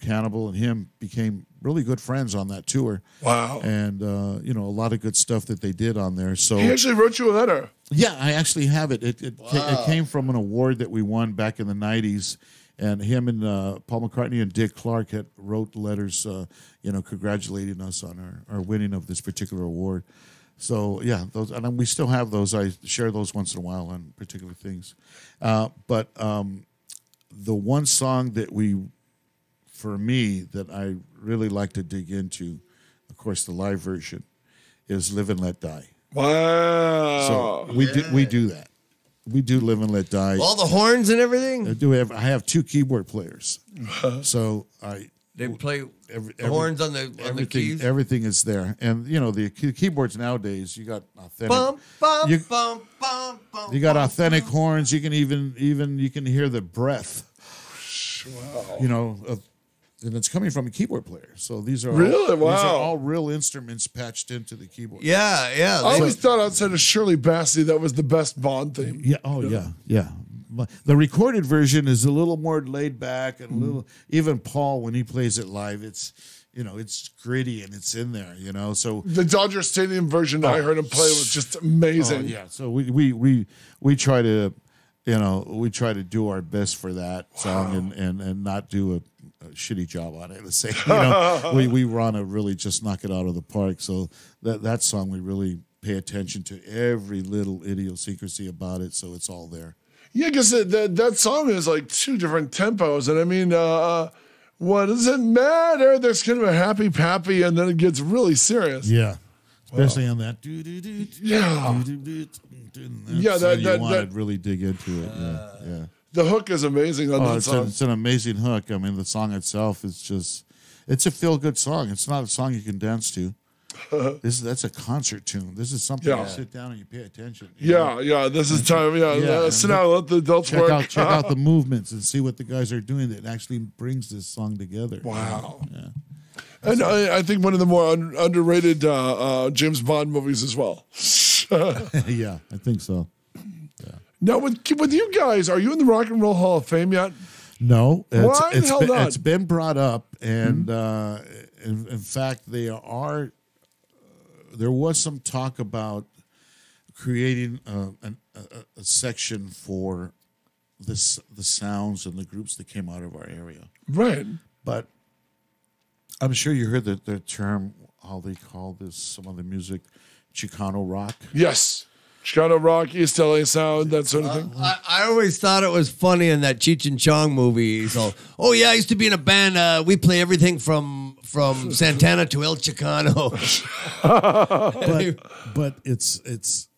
Cannibal and him became really good friends on that tour. Wow. And, a lot of good stuff that they did on there. So He actually wrote you a letter. yeah, I actually have it. It came from an award that we won back in the 90s. And him and Paul McCartney and Dick Clark had wrote letters, congratulating us on our winning of this particular award. So yeah, those, and we still have those. I share those once in a while on particular things. But the one song for me, that I really like to dig into, of course, the live version, is "Live and Let Die." Wow. So we do that. We do "Live and Let Die." All the horns and everything? I have two keyboard players, so They play every, horns on the keys? Everything is there, and the keyboards nowadays, you got authentic. Bum, bum, you, bum, bum, bum, you got bum, authentic bum. horns. You can even you can hear the breath. Wow. And it's coming from a keyboard player. So these are Really? Wow. These are all real instruments patched into the keyboard. Yeah. I always thought outside of Shirley Bassey, that was the best Bond theme. Yeah. Oh, yeah. The recorded version is a little more laid back and a little. Even Paul, when he plays it live, it's gritty and it's in there. So The Dodger Stadium version I heard him play was just amazing. yeah. So we try to. We try to do our best for that song and not do a shitty job on it. Let's say, we want to really just knock it out of the park. So that song, we really pay attention to every little idiosyncrasy about it. So it's all there. Yeah, because that song is like two different tempos. And I mean, what does it matter? There's kind of a happy pappy, and then it gets really serious. Yeah. Especially on that. You want to really dig into it. Yeah. The hook is amazing on that song. It's an amazing hook. I mean, the song itself is it's a feel-good song. It's not a song you can dance to. That's a concert tune. This is something you sit down and you pay attention. Yeah. This is time. Sit down, let the adults work. Check out the movements and see what the guys are doing that actually brings this song together. Wow. Yeah. And I think one of the more underrated James Bond movies as well. Yeah, I think so. Yeah. Now, with you guys, are you in the Rock and Roll Hall of Fame yet? No, Why the hell not? it's been brought up, and in fact, there was some talk about creating a section for the sounds and the groups that came out of our area. Right. But I'm sure you heard the term, how they call this, some of the music, Chicano rock. Yes. Chicano rock, East LA sound, that sort of thing. I always thought it was funny in that Cheech and Chong movie. So, I used to be in a band. We play everything from Santana to El Chicano. but it's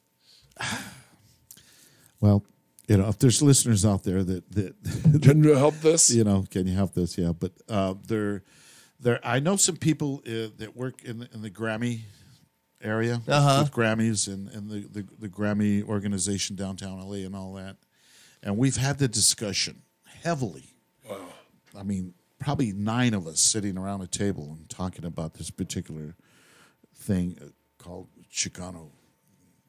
well, if there's listeners out there that Can you help this? Can you help this? Yeah, but I know some people that work in the Grammy area with Grammys and the Grammy organization downtown LA and all that, and we've had the discussion heavily. Wow. I mean, probably 9 of us sitting around a table and talking about this particular thing called Chicano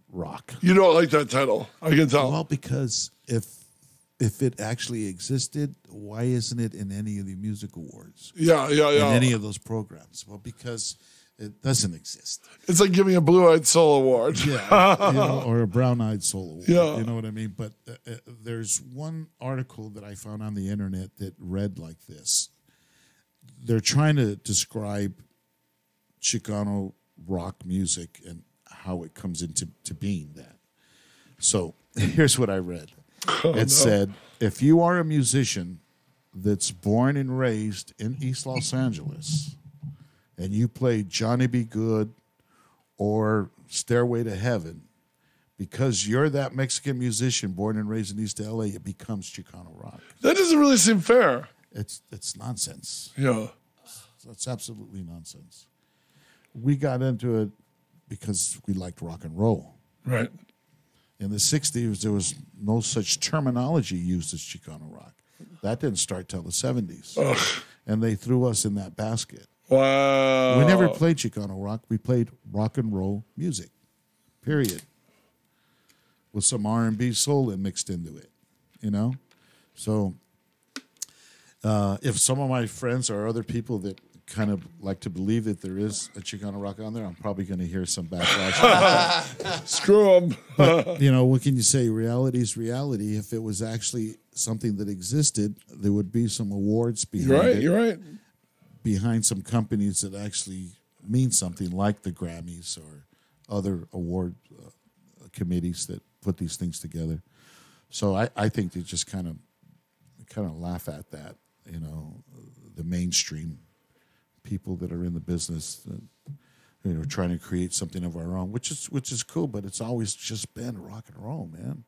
rock. You don't like that title, I can tell. Well, because if it actually existed, why isn't it in any of the music awards? Yeah. In any of those programs? Well, because it doesn't exist. It's like giving a Blue-Eyed Soul Award. Yeah, or a Brown-Eyed Soul Award. Yeah. You know what I mean? But there's one article that I found on the internet that read like this. They're trying to describe Chicano rock music and how it comes into being that. So here's what I read. Said, if you are a musician that's born and raised in East Los Angeles and you play Johnny B. Good or Stairway to Heaven, because you're that Mexican musician born and raised in East LA, it becomes Chicano rock. That doesn't really seem fair. It's nonsense. Yeah. It's absolutely nonsense. We got into it because we liked rock and roll. Right. In the 60s, there was no such terminology used as Chicano rock. That didn't start till the 70s. Ugh. and they threw us in that basket. Wow. We never played Chicano rock. We played rock and roll music, period, with some R&B soul mixed into it, you know? So if some of my friends or other people that kind of like to believe that there is a Chicano rock on there, I'm probably going to hear some backlash. Screw them. But, you know, what can you say? Reality is reality. If it was actually something that existed, there would be some awards behind it. You're right. Behind some companies that actually mean something, like the Grammys or other award committees that put these things together. So I think they just kind of laugh at that, you know, the mainstream people that are in the business, you know, trying to create something of our own, which is cool, but it's always just been rock and roll, man.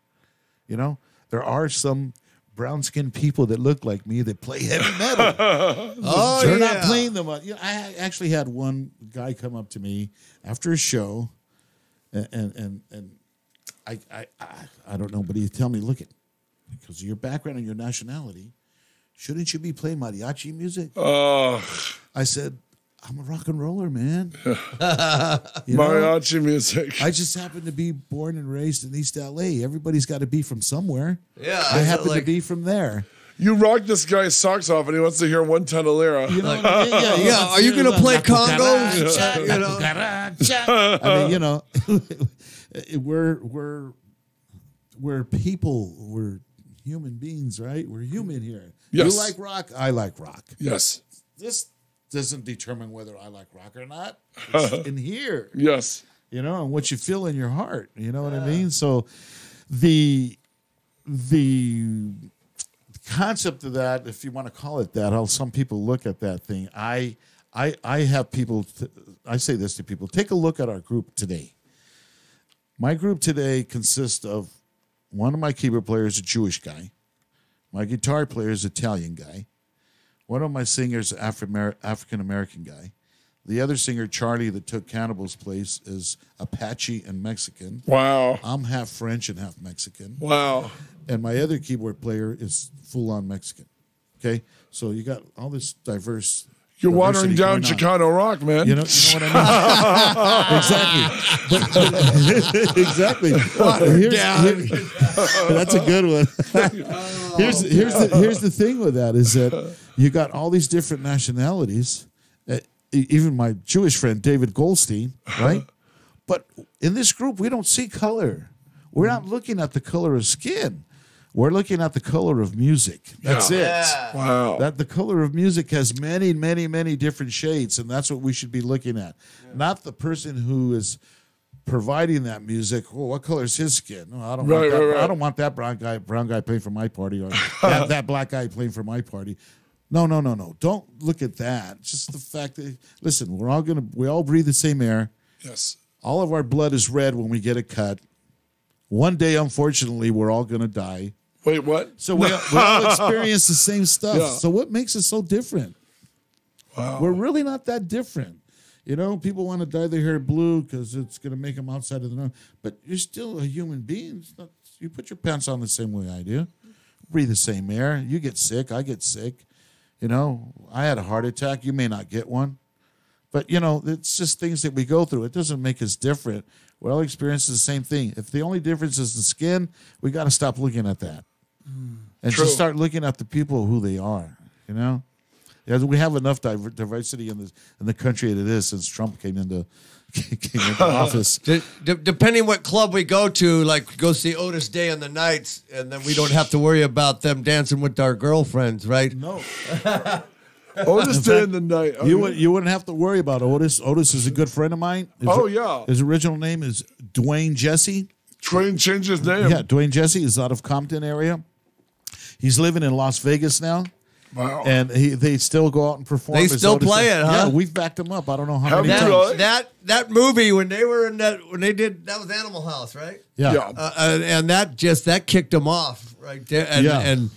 You know, there are some brown-skinned people that look like me that play heavy metal. They're not playing them. You know, I actually had one guy come up to me after a show, and I don't know, but he tell me, look, because of your background and your nationality, shouldn't you be playing mariachi music? I said, I'm a rock and roller, man. Mariachi music. I just happen to be born and raised in East LA. Everybody's got to be from somewhere. Yeah, I happen to be from there. You rock this guy's socks off, and he wants to hear 1 ton of lira. You know what I mean? Yeah. Are you going to play congos? I mean, you know, we're people. We're human beings, right? We're human here. Yes. You like rock. I like rock. Yes. This doesn't determine whether I like rock or not. It's in here. Yes. You know, and what you feel in your heart. You know what I mean? So the concept of that, if you want to call it that, how some people look at that thing. I have people, I say this to people, take a look at our group today. My group today consists of one of my keyboard players, a Jewish guy. My guitar player is an Italian guy. One of my singers, African-American guy. The other singer, Charlie, that took Cannibal's place, is Apache and Mexican. Wow. I'm half French and half Mexican. Wow. And my other keyboard player is full-on Mexican. Okay? So you got all this diverse... You're watering down Chicano rock, man. You know what I mean? Exactly. That's a good one. Here's the thing with that is that you got all these different nationalities. Even my Jewish friend David Goldstein, right? But in this group, we don't see color. We're not looking at the color of skin. We're looking at the color of music. That's it. Wow. That the color of music has many, many, many different shades, and that's what we should be looking at. Yeah. Not the person who is providing that music. Oh, what color is his skin? No, I don't want that. Right. I don't want that brown guy playing for my party, or that black guy playing for my party. No. Don't look at that. Just the fact that, listen, we all breathe the same air. Yes. All of our blood is red when we get a cut. One day, unfortunately, we're all going to die. Wait, what? So we all experience the same stuff. Yeah. So what makes us so different? Wow. We're really not that different. You know, people want to dye their hair blue because it's going to make them outside of the norm. But you're still a human being. You put your pants on the same way I do. Breathe the same air. You get sick. I get sick. You know, I had a heart attack. You may not get one. But, you know, it's just things that we go through. It doesn't make us different. We're all experiencing the same thing. If the only difference is the skin, we got to stop looking at that. And True. just start looking at the people who they are, you know? Yeah, we have enough diversity in the country that it is since Trump came into office. Depending what club we go to, like go see Otis Day on the nights, and then we don't have to worry about them dancing with our girlfriends, right? No. Otis Day in the night. You wouldn't have to worry about Otis. Otis is a good friend of mine. His original name is Dwayne Jesse. Dwayne changed his name. Yeah, Dwayne Jesse is out of Compton area. He's living in Las Vegas now. Wow. And they still go out and perform. They still play it, huh? Yeah, we've backed them up. I don't know how many times. Really? That movie when they did that was Animal House, right? Yeah. And that kicked them off right there. And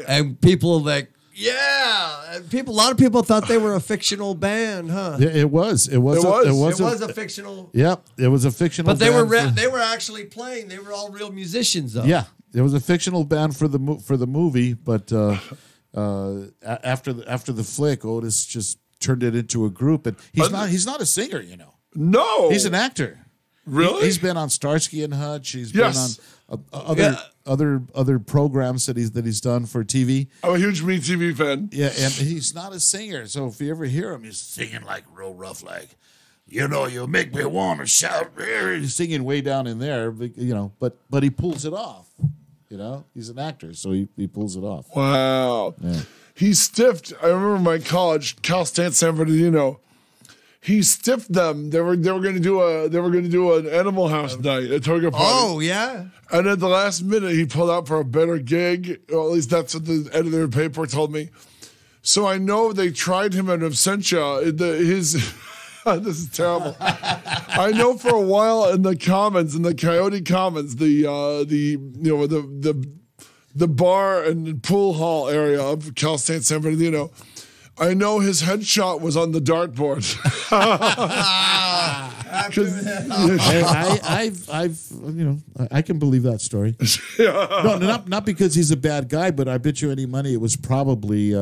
and people like and a lot of people thought they were a fictional band, huh? Yeah, it was a fictional. Yep, it was a fictional. But they were actually playing. They were all real musicians, though. Yeah, it was a fictional band for the movie, but after the flick, Otis just turned it into a group, and he's not a singer, you know. No, he's an actor. Really? He's been on Starsky and Hutch. He's been on other programs that he's done for TV. I'm a huge Me TV fan. Yeah, and he's not a singer. So if you ever hear him, he's singing like real rough, like, you know, you make me want to shout. He's singing way down in there, you know, but he pulls it off. You know, he's an actor, so he pulls it off. Wow. Yeah. He stiffed. I remember my college, Cal State San Bernardino. He stiffed them. They were going to do an Animal House night at Toga Party. Oh yeah. And at the last minute, he pulled out for a better gig. Or at least that's what the editor of the paper told me. So I know they tried him at Absentia. This is terrible. I know for a while in the Commons, in the Kaotic Commons, the bar and pool hall area of Cal State San Bernardino, I know his headshot was on the dartboard. I can believe that story. No, not because he's a bad guy, but I bet you any money it was probably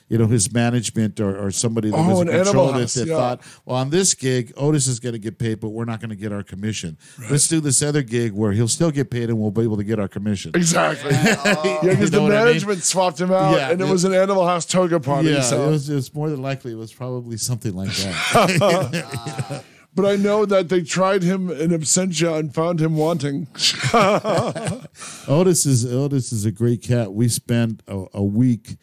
his management or somebody that was in control of it that thought, well, on this gig, Otis is going to get paid, but we're not going to get our commission. Right. Let's do this other gig where he'll still get paid and we'll be able to get our commission. Exactly. Because the management swapped him out, and it was an Animal House Toga Party. Yeah, so. it was more than likely. It was probably something like that. But I know that they tried him in Absentia and found him wanting. Otis is a great cat. We spent a week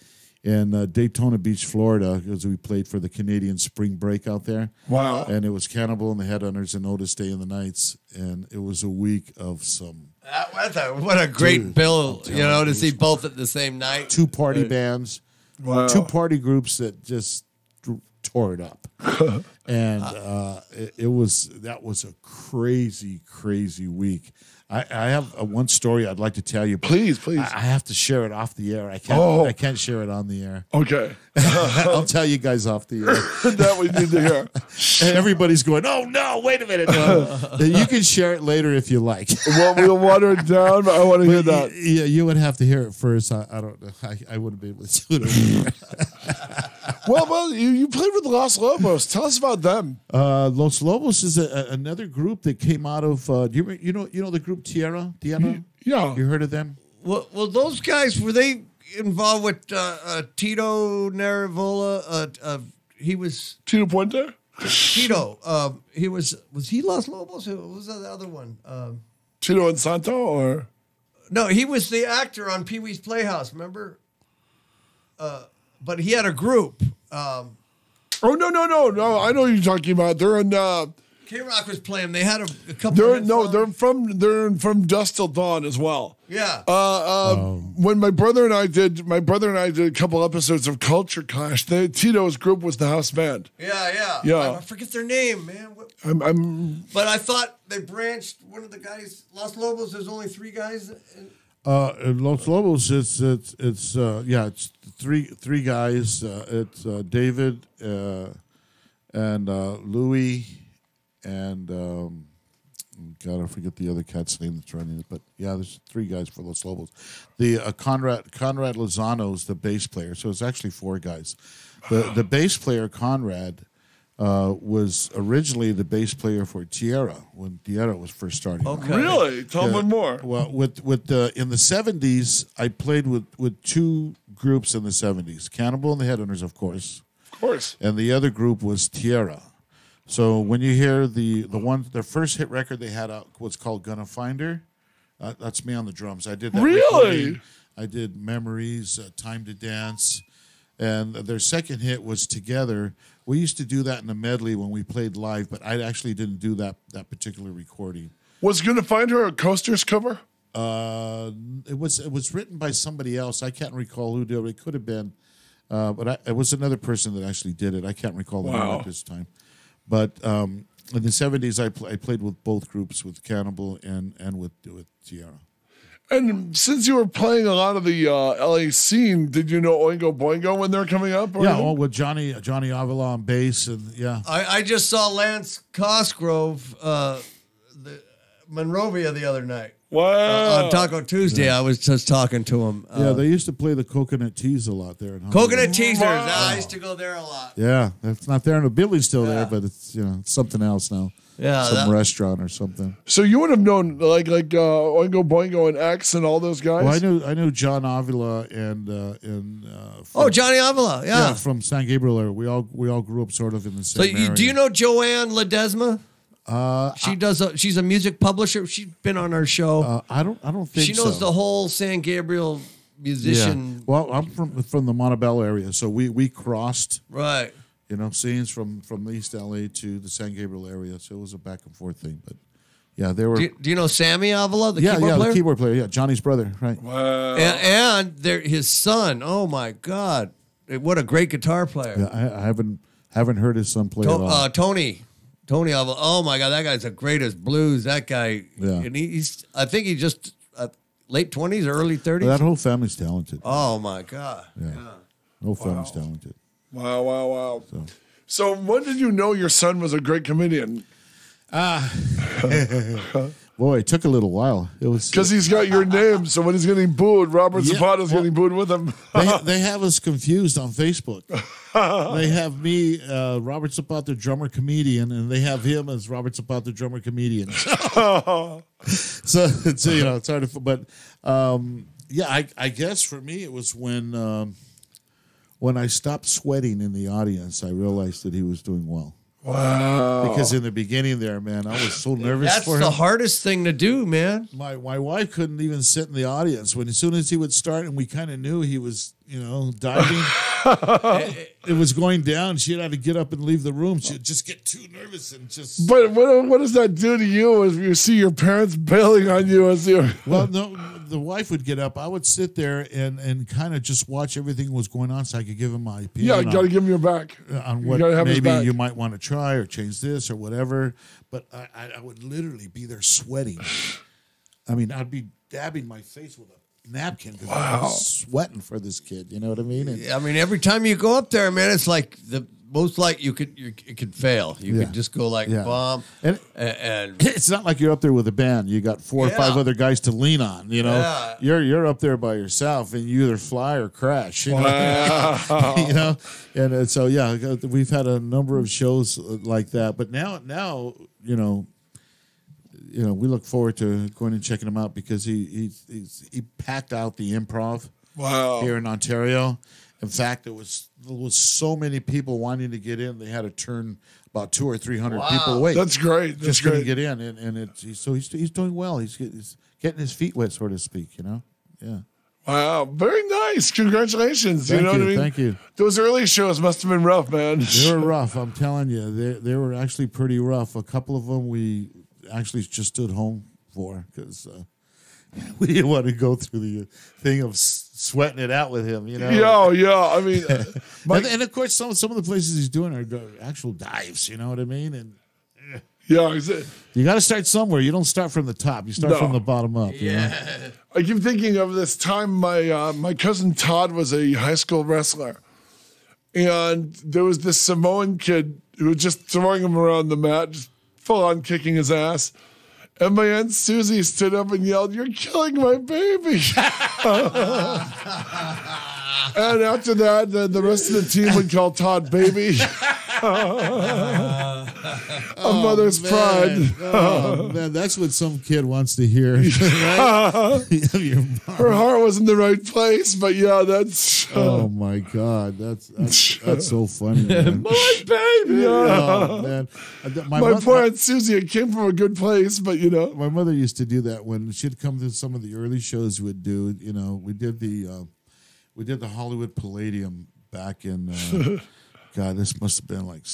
in Daytona Beach, Florida, because we played for the Canadian spring break out there. Wow. And it was Cannibal and the Headhunters and Otis Day and the Nights. And it was a week of some... What a great bill, to see both at the same night. 2 party bands, 2 party groups that just tore it up. And that was a crazy, crazy week. I have one story I'd like to tell you. Please. I have to share it off the air. I can't share it on the air. Okay. I'll tell you guys off the air. That we need to hear. And everybody's going, oh, no, wait a minute. No. You can share it later if you like. Well, we'll water it down, but I want to hear that. Yeah, you would have to hear it first. I don't know. I wouldn't be able to do it. Well, you played with Los Lobos. Tell us about them. Los Lobos is another group that came out of. Do you know the group Tierra? Yeah. You heard of them? Well, those guys, were they involved with Tito Narivola? He was Tito Puente. Tito. He was he Los Lobos? Who was the other one? Tito and Santo, or no? He was the actor on Pee Wee's Playhouse. Remember? But he had a group. Oh no! I know who you're talking about. They're in. K-Rock was playing. They had a couple. They're from Dusk Till Dawn as well. Yeah. When my brother and I did a couple episodes of Culture Clash. Tito's group was the house band. Yeah. I forget their name, man. But I thought they branched. One of the guys, Los Lobos. There's only 3 guys. Los Lobos, it's 3 guys. It's David and Louis and God, I forget the other cat's name that's running it. But yeah, there's 3 guys for Los Lobos. The Conrad Lozano is the bass player, so it's actually 4 guys. The bass player Conrad was originally the bass player for Tierra when Tierra was first starting. Okay. Really? Tell me more. Well, in the 70s, I played with 2 groups in the 70s. Cannibal and the Headhunters, of course. Of course. And the other group was Tierra. So when you hear their first hit record they had out was called Gonna Find Her. That's me on the drums. I did that. Really? Recording. I did Memories, Time to Dance. And their second hit was Together. We used to do that in a medley when we played live, but I actually didn't do that particular recording. Was Gonna Find Her a Coasters cover? It was written by somebody else. I can't recall who did it. It could have been, but it was another person that actually did it. I can't recall the name at this time. But in the 70s, I played with both groups, with Cannibal and with Tierra. And since you were playing a lot of the LA scene, did you know Oingo Boingo when they're coming up? With Johnny Avila on bass, and yeah. I just saw Lance Cosgrove, the Monrovia, the other night. Wow. On Taco Tuesday, I was just talking to him. Yeah, they used to play the Coconut Teas a lot there. In Coconut Teasers. I used to go there a lot. Yeah, that's not there, and the building's still there, but it's it's something else now. Yeah, some restaurant or something. So you would have known like Oingo Boingo and X and all those guys. Well, I knew John Avila and Johnny Avila, yeah, from San Gabriel area. We all grew up sort of in the same area. Do you know Joanne Ledesma? She's a music publisher. She's been on our show. I don't think she knows the whole San Gabriel musician. Yeah. Well, I'm from the Montebello area, so we crossed right. Scenes from East LA to the San Gabriel area, so it was a back and forth thing. But yeah, they were. Do you know Sammy Avila, the keyboard player? The keyboard player, yeah, Johnny's brother, right? Wow. And his son. Oh my God, what a great guitar player! Yeah, I haven't heard his son play at all. Tony Avila. Oh my God, that guy's the greatest blues. That guy, yeah. And I think he just late 20s or early 30s. That whole family's talented. Oh my God, yeah. The whole family's talented. Wow. So when did you know your son was a great comedian? Boy, it took a little while. It was because he's got your name. So when he's getting booed, Robert Zapata's getting booed with him. they have us confused on Facebook. They have me, Robert Zapata, drummer comedian, and they have him as Robert Zapata, drummer comedian. So it's hard to. But I guess for me it was when I stopped sweating in the audience, I realized that he was doing well. Wow. Because in the beginning there, man, I was so nervous for him. That's the hardest thing to do, man. My wife couldn't even sit in the audience. As soon as he would start and we kind of knew he was, diving, it was going down. She had to get up and leave the room. She'd just get too nervous and just... But what does that do to you as you see your parents bailing on you as you... Well, no, the wife would get up. I would sit there and kind of just watch everything that was going on so I could give him my opinion. Yeah, you got to give him your back. On what maybe you might want to try or change this or whatever. But I would literally be there sweating. I mean, I'd be dabbing my face with a napkin because I was sweating for this kid. You know what I mean? Every time you go up there, man, it's like the most like you could fail. You could just go like bomb, and it's not like you're up there with a band. You got 4 or 5 other guys to lean on. You're up there by yourself, and you either fly or crash. And so we've had a number of shows like that. But now we look forward to going and checking him out because he packed out the Improv here in Ontario. In fact, there was so many people wanting to get in, they had to turn about 200 or 300 people away. That's great. Just couldn't get in, and he's doing well. He's getting his feet wet, so to speak. Yeah. Wow, very nice. Congratulations. Thank you know what I mean? Thank you. Those early shows must have been rough, man. They were rough. I'm telling you, they were actually pretty rough. A couple of them we actually just stood home for because we didn't want to go through the thing of sweating it out with him. Yeah. I mean, and of course, some of the places he's doing are actual dives. You know what I mean? And you got to start somewhere. You don't start from the top. You start from the bottom up. Yeah. I keep thinking of this time my cousin Todd was a high school wrestler, and there was this Samoan kid who was just throwing him around the mat, just full on kicking his ass. And my Aunt Susie stood up and yelled, "You're killing my baby." And after that, the rest of the team would call Todd baby. A mother's pride. Oh, man, that's what some kid wants to hear. Right? Her heart was in the right place, but that's... oh, my God. That's so funny, man. My baby! Oh, man. My poor Aunt Susie, it came from a good place, but, My mother used to do that when she'd come to some of the early shows we'd do. We did the Hollywood Palladium back in... God, this must have been like,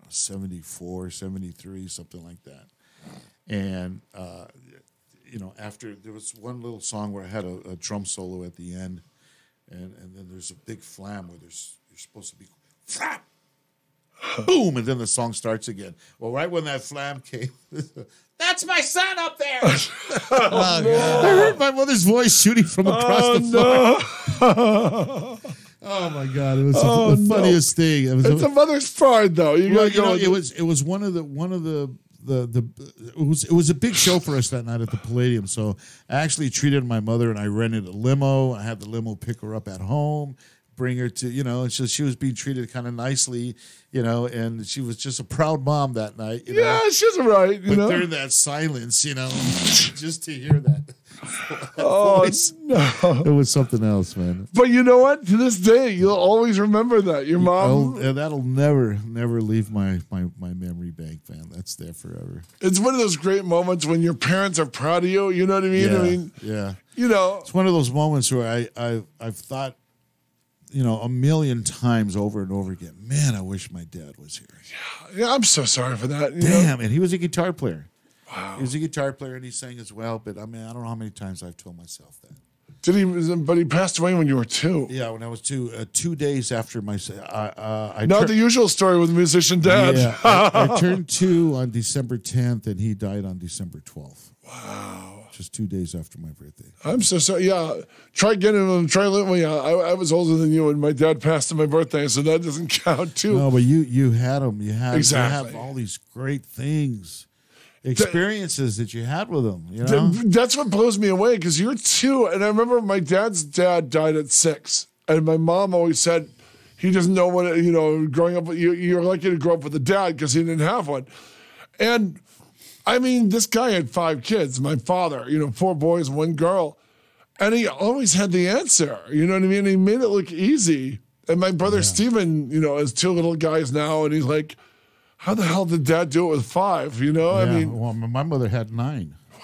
74, 73, something like that. And, after there was one little song where I had a drum solo at the end, and then there's a big flam where you're supposed to be, flap, boom, and then the song starts again. Well, right when that flam came, that's my son up there. I heard my mother's voice shooting from across the floor. Oh my God! It was the funniest thing. It's a mother's pride, though. It was one of the it was a big show for us that night at the Palladium. So I actually treated my mother, and I rented a limo. I had the limo pick her up at home, bring her to, and so she was being treated kind of nicely, and she was just a proud mom that night. Yeah, she's right. But during that silence, just to hear that. Voice, no. It was something else, man. But you know what? To this day, you'll always remember that. Your mom. That'll never leave my memory bank, man. That's there forever. It's one of those great moments when your parents are proud of you. You know what I mean? Yeah, It's one of those moments where I've thought, a million times over and over again, man, I wish my dad was here. Yeah, I'm so sorry for that. Damn, and he was a guitar player. Wow. He was a guitar player and he sang as well, but I don't know how many times I've told myself that. But he passed away when you were 2. Yeah, when I was 2. 2 days after my... Not the usual story with musician dad. Yeah, I turned 2 on December 10th and he died on December 12th. Wow. Just 2 days after my birthday. I'm so sorry. Yeah, try getting him. I was older than you, and my dad passed on my birthday, so that doesn't count too. No, but you had him. Exactly. You have all these great things, experiences that you had with him. That's what blows me away because you're 2, and I remember my dad's dad died at 6, and my mom always said he doesn't know what growing up. You're lucky to grow up with a dad because he didn't have one, and. I mean, this guy had 5 kids. My father, 4 boys, 1 girl. And he always had the answer. You know what I mean? He made it look easy. And my brother Steven, has 2 little guys now. And he's like, how the hell did dad do it with 5? Yeah, I mean. Well, my mother had 9. Wow.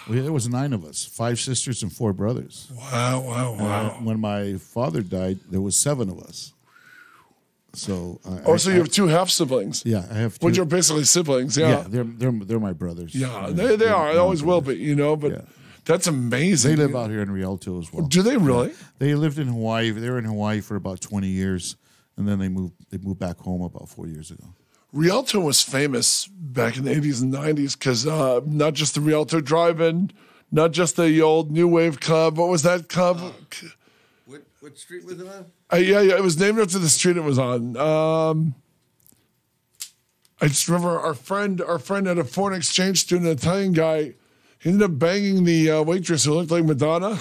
There was 9 of us, 5 sisters and 4 brothers. Wow. When my father died, there was 7 of us. So so you have 2 half siblings? Yeah, I have 2. Which are basically siblings, yeah. Yeah, they're my brothers. Yeah, they are. They always will be, but that's amazing. They live out here in Rialto as well. Do they really? Yeah. They lived in Hawaii. They were in Hawaii for about 20 years, and then they moved back home about 4 years ago. Rialto was famous back in the 80s and 90s because not just the Rialto Drive-In, not just the old New Wave Club. What was that club? What street was it on? Yeah, it was named after the street it was on. I just remember our friend had a foreign exchange student, an Italian guy. He ended up banging the waitress who looked like Madonna.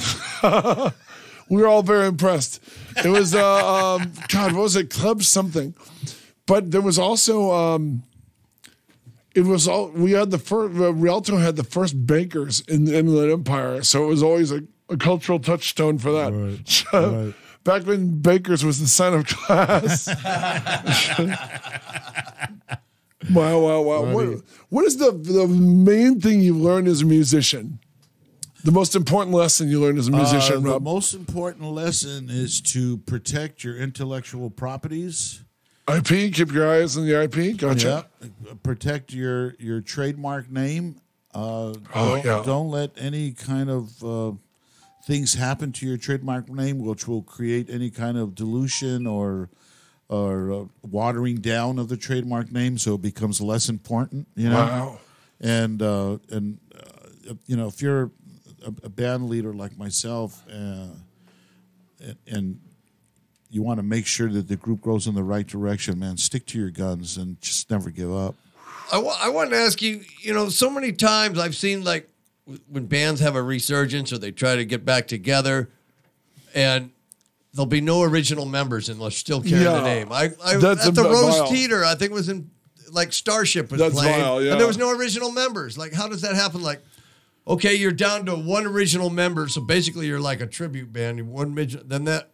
We were all very impressed. It was, what was it? Club something. But there was also, Rialto had the first bakers in the Inland Empire. So it was always a cultural touchstone for that. Right. Back when bakers was the sign of class. Wow. What is the main thing you've learned as a musician? The most important lesson you learned as a musician, Rob? The most important lesson is to protect your intellectual properties. IP, keep your eyes on the IP. Gotcha. Yeah. Protect your trademark name. Don't let any kind of things happen to your trademark name which will create any kind of dilution or watering down of the trademark name, so it becomes less important. Wow. And if you're a band leader like myself, and you want to make sure that the group goes in the right direction, man, stick to your guns and just never give up. I want to ask you, so many times I've seen, like, when bands have a resurgence or they try to get back together, and there'll be no original members and they'll still carry the name. At the Rose Theater, I think it was in, like, Starship was playing, and there was no original members. Like, how does that happen? Like, okay, you're down to 1 original member, so basically you're like a tribute band. Then that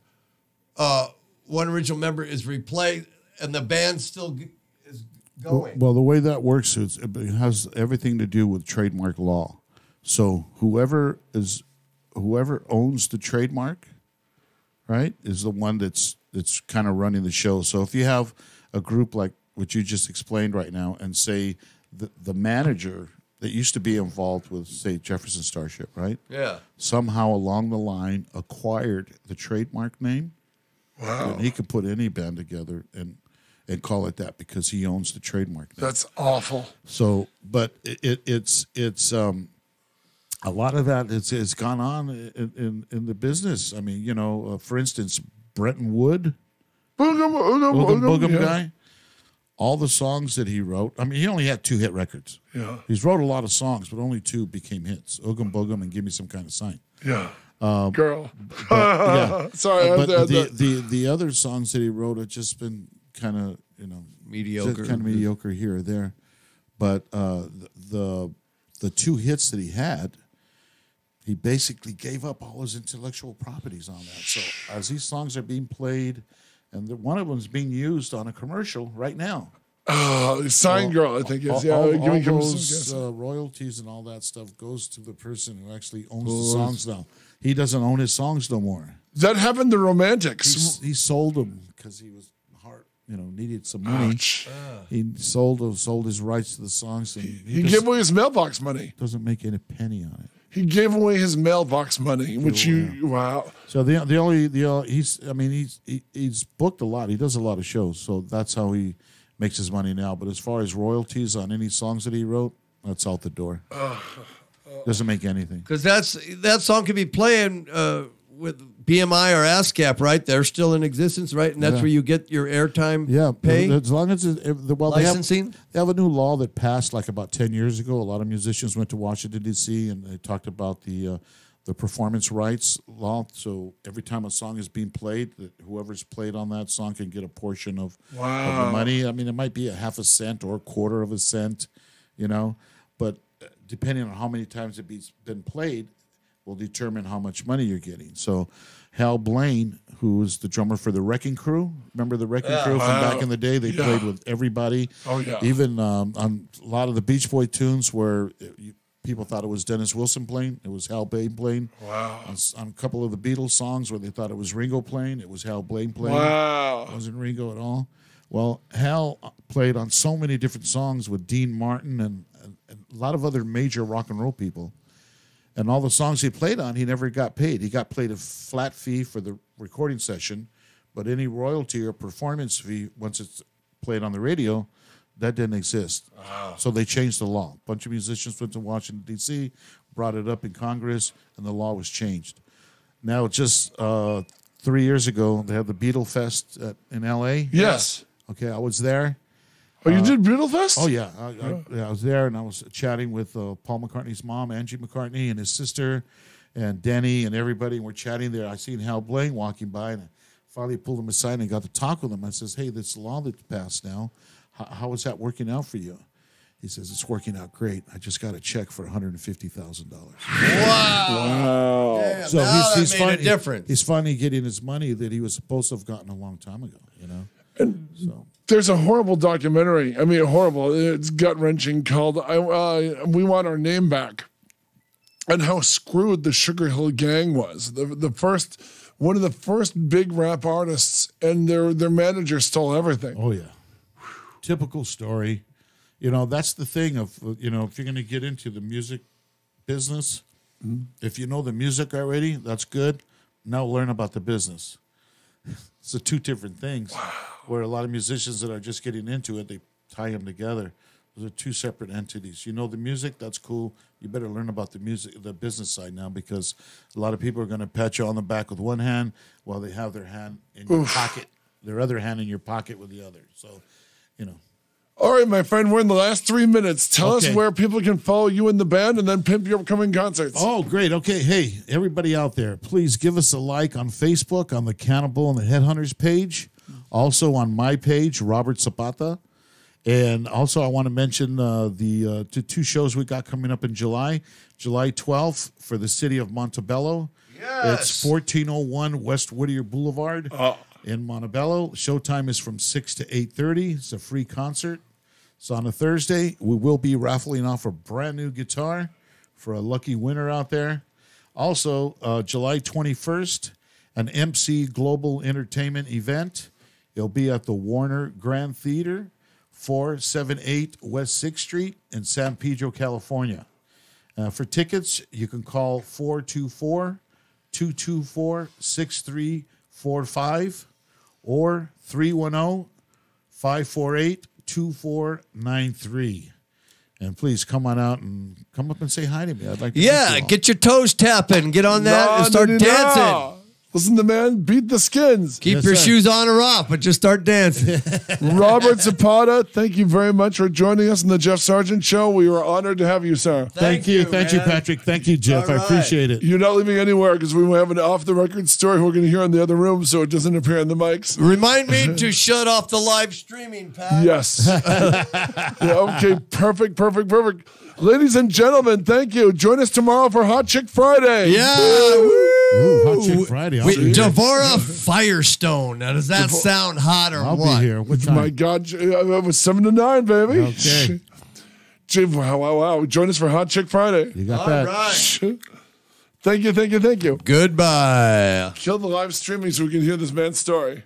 1 original member is replaced, and the band still is going. Well, the way that works is it has everything to do with trademark law. So whoever owns the trademark, right, is the one that's kind of running the show. So if you have a group like what you just explained right now, and say the manager that used to be involved with, say, Jefferson Starship, right? Yeah. Somehow along the line acquired the trademark name. Wow. And he could put any band together and call it that because he owns the trademark name. That's awful. So, but it's a lot of that has gone on in the business. I mean, for instance, Bretton Wood, Boogum guy. all the songs that he wrote. I mean, he only had 2 hit records. Yeah. He's wrote a lot of songs, but only 2 became hits: Oogum Boogum and Give Me Some Kind of Sign. Yeah. Girl. Yeah. Sorry. But the other songs that he wrote have just been kind of, Mediocre. kind of mediocre here or there. But the 2 hits that he had, he basically gave up all his intellectual properties on that. So as these songs are being played, and one of them's being used on a commercial right now. Sign Girl, I think is. Yeah, all give me those royalties and all that stuff goes to the person who actually owns the songs now. He doesn't own his songs no more. That happened to Romantics. He sold them because he was needed some money. He sold his rights to the songs. And he gave away his mailbox money. Doesn't make any penny on it. He gave away his mailbox money, which wow. So he's booked a lot. He does a lot of shows, so that's how he makes his money now. But as far as royalties on any songs that he wrote, that's out the door. Doesn't make anything. Because that song could be playing with BMI or ASCAP, right? They're still in existence, right? And that's where you get your airtime pay? As long as licensing? They have a new law that passed like about 10 years ago. A lot of musicians went to Washington, D.C., and they talked about the performance rights law. So every time a song is being played, whoever's played on that song can get a portion of the money. I mean, it might be a half a cent or a quarter of a cent, but depending on how many times it's been played will determine how much money you're getting. So Hal Blaine, who was the drummer for the Wrecking Crew, remember the Wrecking Crew from back in the day? They played with everybody. Oh, yeah. Even on a lot of the Beach Boy tunes where people thought it was Dennis Wilson playing, it was Hal Blaine playing. Wow. On a couple of the Beatles songs where they thought it was Ringo playing, it was Hal Blaine playing. Wow. It wasn't Ringo at all. Well, Hal played on so many different songs with Dean Martin and a lot of other major rock and roll people. And all the songs he played on, he never got paid. He got paid a flat fee for the recording session, but any royalty or performance fee, once it's played on the radio, that didn't exist. Wow. So they changed the law. A bunch of musicians went to Washington, D.C., brought it up in Congress, and the law was changed. Now, just 3 years ago, they had the Beatle Fest in L.A. Yes. Okay, I was there. Oh, you did Beatle Fest? Oh, yeah. I was there, and I was chatting with Paul McCartney's mom, Angie McCartney, and his sister, and Denny, and everybody, and we're chatting there. I seen Hal Blaine walking by, and I finally pulled him aside and got to talk with him. I says, hey, this law that's passed now, how is that working out for you? He says, it's working out great. I just got a check for $150,000. Wow. Yeah, So he's made a difference. He's finally getting his money that he was supposed to have gotten a long time ago, So there's a horrible documentary. I mean, horrible. It's gut-wrenching called We Want Our Name Back, and how screwed the Sugar Hill Gang was. One of the first big rap artists, and their manager stole everything. Oh, yeah. Typical story. That's the thing of, if you're going to get into the music business, if you know the music already, that's good. Now learn about the business. It's the 2 different things. Wow. Where a lot of musicians that are just getting into it, they tie them together. Those are 2 separate entities. You know the music, that's cool. You better learn about the business side now, because a lot of people are going to pat you on the back with one hand while they have their hand in your pocket, their other hand in your pocket with the other. So, All right, my friend, we're in the last 3 minutes. Tell us where people can follow you in the band and then pimp your upcoming concerts. Oh, great. Okay. Hey, everybody out there, please give us a like on Facebook on the Cannibal and the Headhunters page. Also on my page, Robert Zapata. And also I want to mention the 2 shows we got coming up in July. July 12th for the city of Montebello. Yes. It's 1401 West Whittier Boulevard in Montebello. Showtime is from 6 to 8:30. It's a free concert. So on a Thursday, we will be raffling off a brand new guitar for a lucky winner out there. Also, July 21st, an MC Global Entertainment event. It'll be at the Warner Grand Theater, 478 West 6th Street in San Pedro, California. For tickets, you can call 424-224-6345 or 310-548-2493. And please come on out and come up and say hi to me. I'd like to meet you all. Get your toes tapping. Get on that and start dancing. Listen, the man beat the skins. Keep your shoes on or off, but just start dancing. Robert Zapata, thank you very much for joining us on the Jeff Sargent Show. We were honored to have you, sir. Thank you, Patrick. Thank you, Jeff. All I right. appreciate it. You're not leaving anywhere because we have an off-the-record story we're going to hear in the other room, so it doesn't appear in the mics. Remind me to shut off the live streaming, Pat. Yes. Yeah, okay, perfect. Ladies and gentlemen, thank you. Join us tomorrow for Hot Chick Friday. Yeah. Ooh, Hot Chick Friday. I'll Wait, be here. Devora Firestone. Now, does that sound hot or I'll what? be here. What time? My God, it was 7 to 9, baby. Okay. Gee, wow. Join us for Hot Chick Friday. You got All that. right. Thank you. Goodbye. Kill the live streaming so we can hear this man's story.